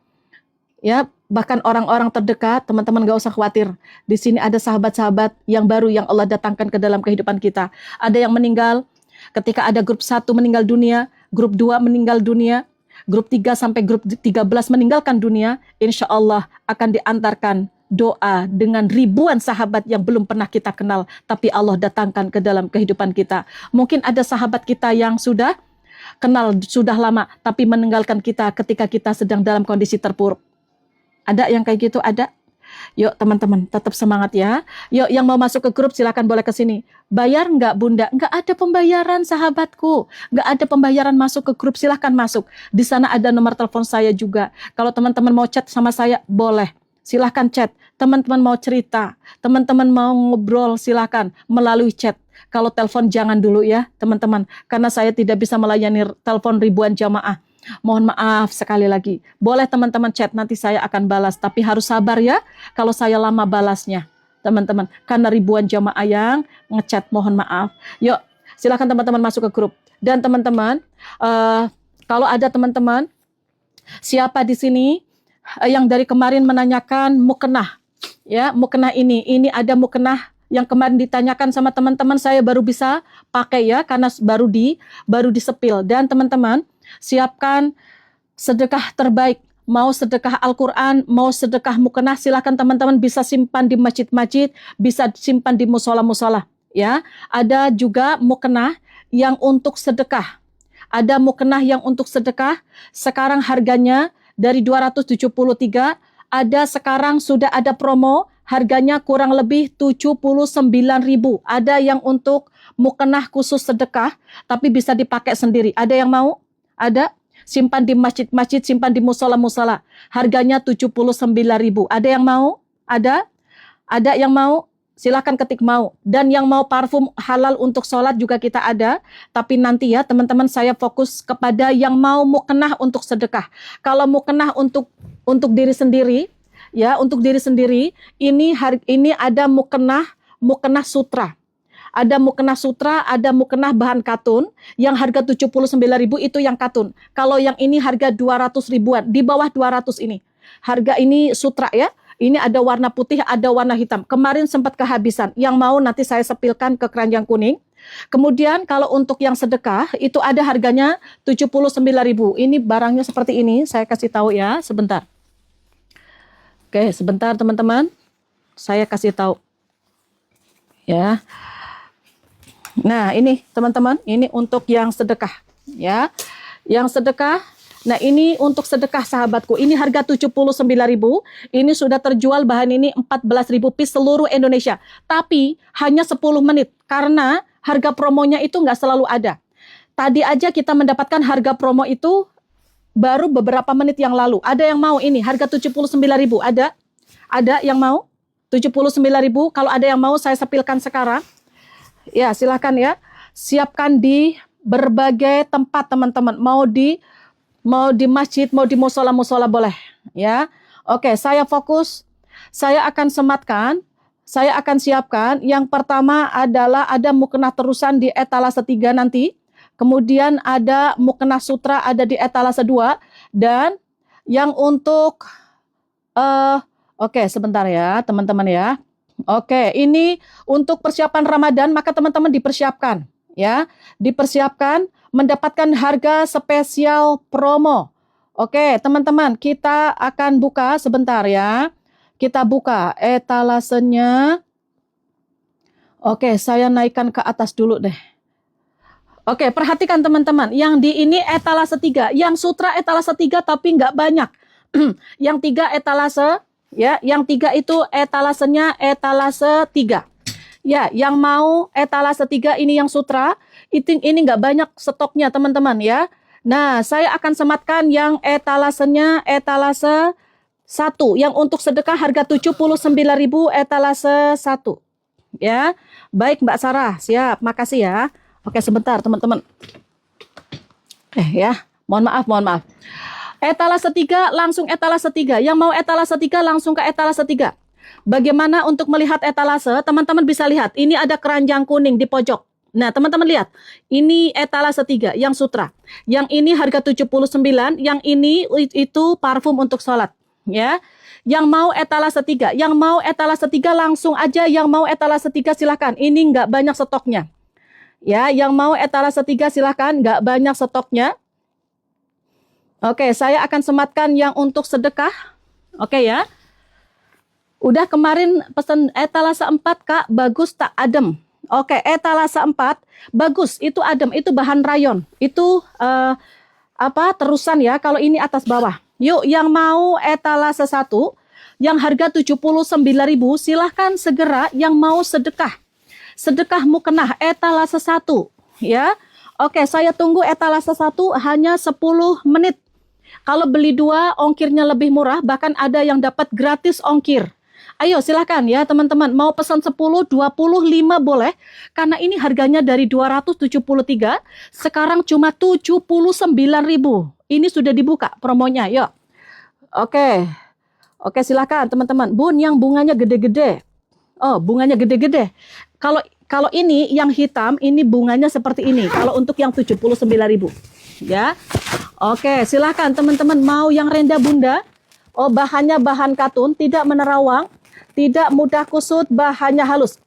ya, bahkan orang-orang terdekat. Teman-teman gak usah khawatir. Di sini ada sahabat-sahabat yang baru yang Allah datangkan ke dalam kehidupan kita. Ada yang meninggal, ketika ada grup 1 meninggal dunia, grup 2 meninggal dunia, grup 3 sampai grup 13 meninggalkan dunia, insya Allah akan diantarkan doa dengan ribuan sahabat yang belum pernah kita kenal, tapi Allah datangkan ke dalam kehidupan kita. Mungkin ada sahabat kita yang sudah kenal sudah lama, tapi meninggalkan kita ketika kita sedang dalam kondisi terpuruk. Ada yang kayak gitu? Ada? Yuk teman-teman, tetap semangat ya. Yuk, yang mau masuk ke grup silakan boleh ke sini. Bayar nggak bunda? Nggak ada pembayaran sahabatku. Nggak ada pembayaran masuk ke grup, silahkan masuk. Di sana ada nomor telepon saya juga. Kalau teman-teman mau chat sama saya, boleh. Silahkan chat. Teman-teman mau cerita, teman-teman mau ngobrol, silahkan melalui chat. Kalau telepon jangan dulu ya teman-teman. Karena saya tidak bisa melayani telepon ribuan jamaah. Mohon maaf sekali lagi. Boleh teman-teman chat, nanti saya akan balas. Tapi harus sabar ya kalau saya lama balasnya. Teman-teman, karena ribuan jamaah yang ngechat, mohon maaf. Yuk, silahkan teman-teman masuk ke grup. Dan teman-teman, kalau ada teman-teman, siapa di sini yang dari kemarin menanyakan mukena, ya mukena ini ada mukena yang kemarin ditanyakan sama teman-teman, saya baru bisa pakai ya karena baru disepil. Dan teman-teman siapkan sedekah terbaik, mau sedekah Al-Quran, mau sedekah mukena, silakan teman-teman bisa simpan di masjid-masjid, bisa simpan di musola-musola. Ya, ada juga mukena yang untuk sedekah. Ada mukena yang untuk sedekah. Sekarang harganya dari 273, ada sekarang sudah ada promo, harganya kurang lebih 79.000. Ada yang untuk mukena khusus sedekah, tapi bisa dipakai sendiri. Ada yang mau? Ada? Simpan di masjid-masjid, simpan di musola-musola. Harganya 79.000. Ada yang mau? Ada? Ada yang mau? Silahkan ketik mau. Dan yang mau parfum halal untuk sholat juga kita ada. Tapi nanti ya teman-teman, saya fokus kepada yang mau mukena untuk sedekah. Kalau mukena untuk diri sendiri, ya untuk diri sendiri, ini ada mukena sutra. Ada mukena sutra, ada mukena bahan katun, yang harga 79.000 itu yang katun. Kalau yang ini harga 200 ribuan, di bawah 200 ini. Harga ini sutra ya. Ini ada warna putih, ada warna hitam. Kemarin sempat kehabisan. Yang mau nanti saya sepilkan ke keranjang kuning. Kemudian kalau untuk yang sedekah, itu ada harganya 79.000. Ini barangnya seperti ini, saya kasih tahu ya, sebentar. Oke, sebentar teman-teman. Saya kasih tahu. Ya. Nah, ini teman-teman, ini untuk yang sedekah, ya. Yang sedekah. Nah, ini untuk sedekah sahabatku. Ini harga 79.000. Ini sudah terjual bahan ini 14.000 piece seluruh Indonesia. Tapi hanya 10 menit karena harga promonya itu nggak selalu ada. Tadi aja kita mendapatkan harga promo itu baru beberapa menit yang lalu. Ada yang mau ini harga 79.000? Ada? Ada yang mau? 79.000. Kalau ada yang mau saya sepilkan sekarang. Ya, silakan ya. Siapkan di berbagai tempat teman-teman. Mau di masjid, mau di musola-musola boleh, ya. Oke, saya fokus. Saya akan sematkan, saya akan siapkan. Yang pertama adalah ada mukena terusan di etalase 3 nanti. Kemudian ada mukena sutra ada di etalase 2 dan yang untuk oke, sebentar ya, teman-teman ya. Oke, ini untuk persiapan Ramadan, maka teman-teman dipersiapkan, ya. Dipersiapkan mendapatkan harga spesial promo. Oke, teman-teman, kita akan buka sebentar ya. Kita buka etalasenya. Oke, saya naikkan ke atas dulu deh. Oke, perhatikan teman-teman. Yang di ini etalase 3, yang sutra etalase 3 tapi nggak banyak. Yang 3 etalase, ya, yang 3 itu etalasenya etalase 3. Ya, yang mau etalase 3 ini yang sutra, ini nggak banyak stoknya teman-teman ya. Nah, saya akan sematkan yang etalasenya etalase 1, yang untuk sedekah harga 79.000 etalase 1. Ya, baik Mbak Sarah, siap, makasih ya. Oke, sebentar teman-teman. Ya, mohon maaf. Etalase 3 langsung etalase 3. Yang mau etalase 3 langsung ke etalase 3. Bagaimana untuk melihat etalase? Teman-teman bisa lihat, ini ada keranjang kuning di pojok. Nah, teman-teman lihat. Ini etalase 3 yang sutra. Yang ini harga 79, yang ini itu parfum untuk sholat, ya. Yang mau etalase 3, yang mau etalase 3 langsung aja, yang mau etalase 3 silahkan. Ini nggak banyak stoknya. Ya, yang mau etalase 3 silahkan, nggak banyak stoknya. Oke, saya akan sematkan yang untuk sedekah. Oke ya. Udah kemarin pesan etalase 4, Kak, bagus tak adem. Oke, etalase 4, bagus, itu adem, itu bahan rayon. Itu terusan ya, kalau ini atas bawah. Yuk, yang mau etalase 1, yang harga 79.000, silahkan segera yang mau sedekah. Sedekah mukena etalase 1, ya. Oke, saya tunggu etalase 1 hanya 10 menit. Kalau beli 2, ongkirnya lebih murah, bahkan ada yang dapat gratis ongkir. Ayo silahkan ya teman-teman, mau pesan 10, 25 boleh, karena ini harganya dari 273, sekarang cuma 79.000. Ini sudah dibuka promonya, yuk. Oke silahkan teman-teman. Bun, yang bunganya gede-gede. Oh, bunganya gede-gede. Kalau ini yang hitam, ini bunganya seperti ini. Kalau untuk yang 79.000, ya. Oke, silakan teman-teman, mau yang renda bunda. Oh, bahannya bahan katun, tidak menerawang, tidak mudah kusut, bahannya halus.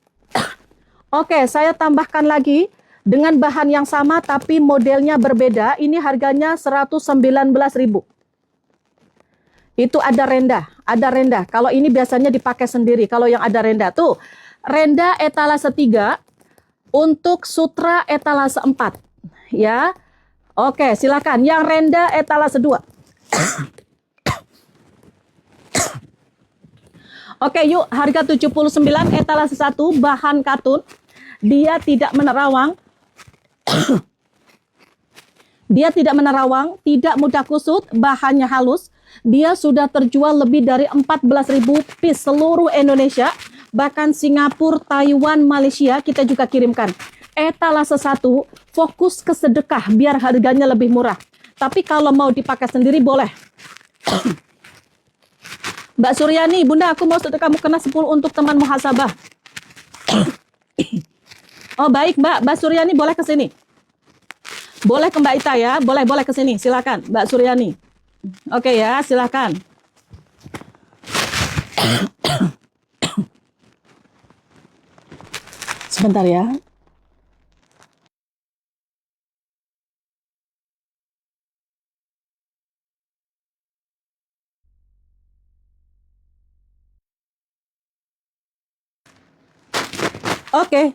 Oke, saya tambahkan lagi dengan bahan yang sama tapi modelnya berbeda. Ini harganya 119.000. Itu ada renda. Kalau ini biasanya dipakai sendiri. Kalau yang ada renda tuh, renda etalase 3 untuk sutra etalase 4, ya. Oke, silakan. Yang renda etalase 2. Oke, yuk, harga 79, etalase 1, bahan katun. Dia tidak menerawang. Dia tidak menerawang, tidak mudah kusut, bahannya halus. Dia sudah terjual lebih dari 14.000 piece seluruh Indonesia. Bahkan Singapura, Taiwan, Malaysia kita juga kirimkan. Etalase 1, fokus ke sedekah biar harganya lebih murah. Tapi kalau mau dipakai sendiri boleh. Mbak Suryani, Bunda, aku mau sedekah mukena 10 untuk teman muhasabah. Oh baik Mbak Suryani, boleh ke sini. Boleh ke Mbak Ita ya, boleh ke sini, silakan Mbak Suryani. Oke ya, silakan. Sebentar ya. Oke.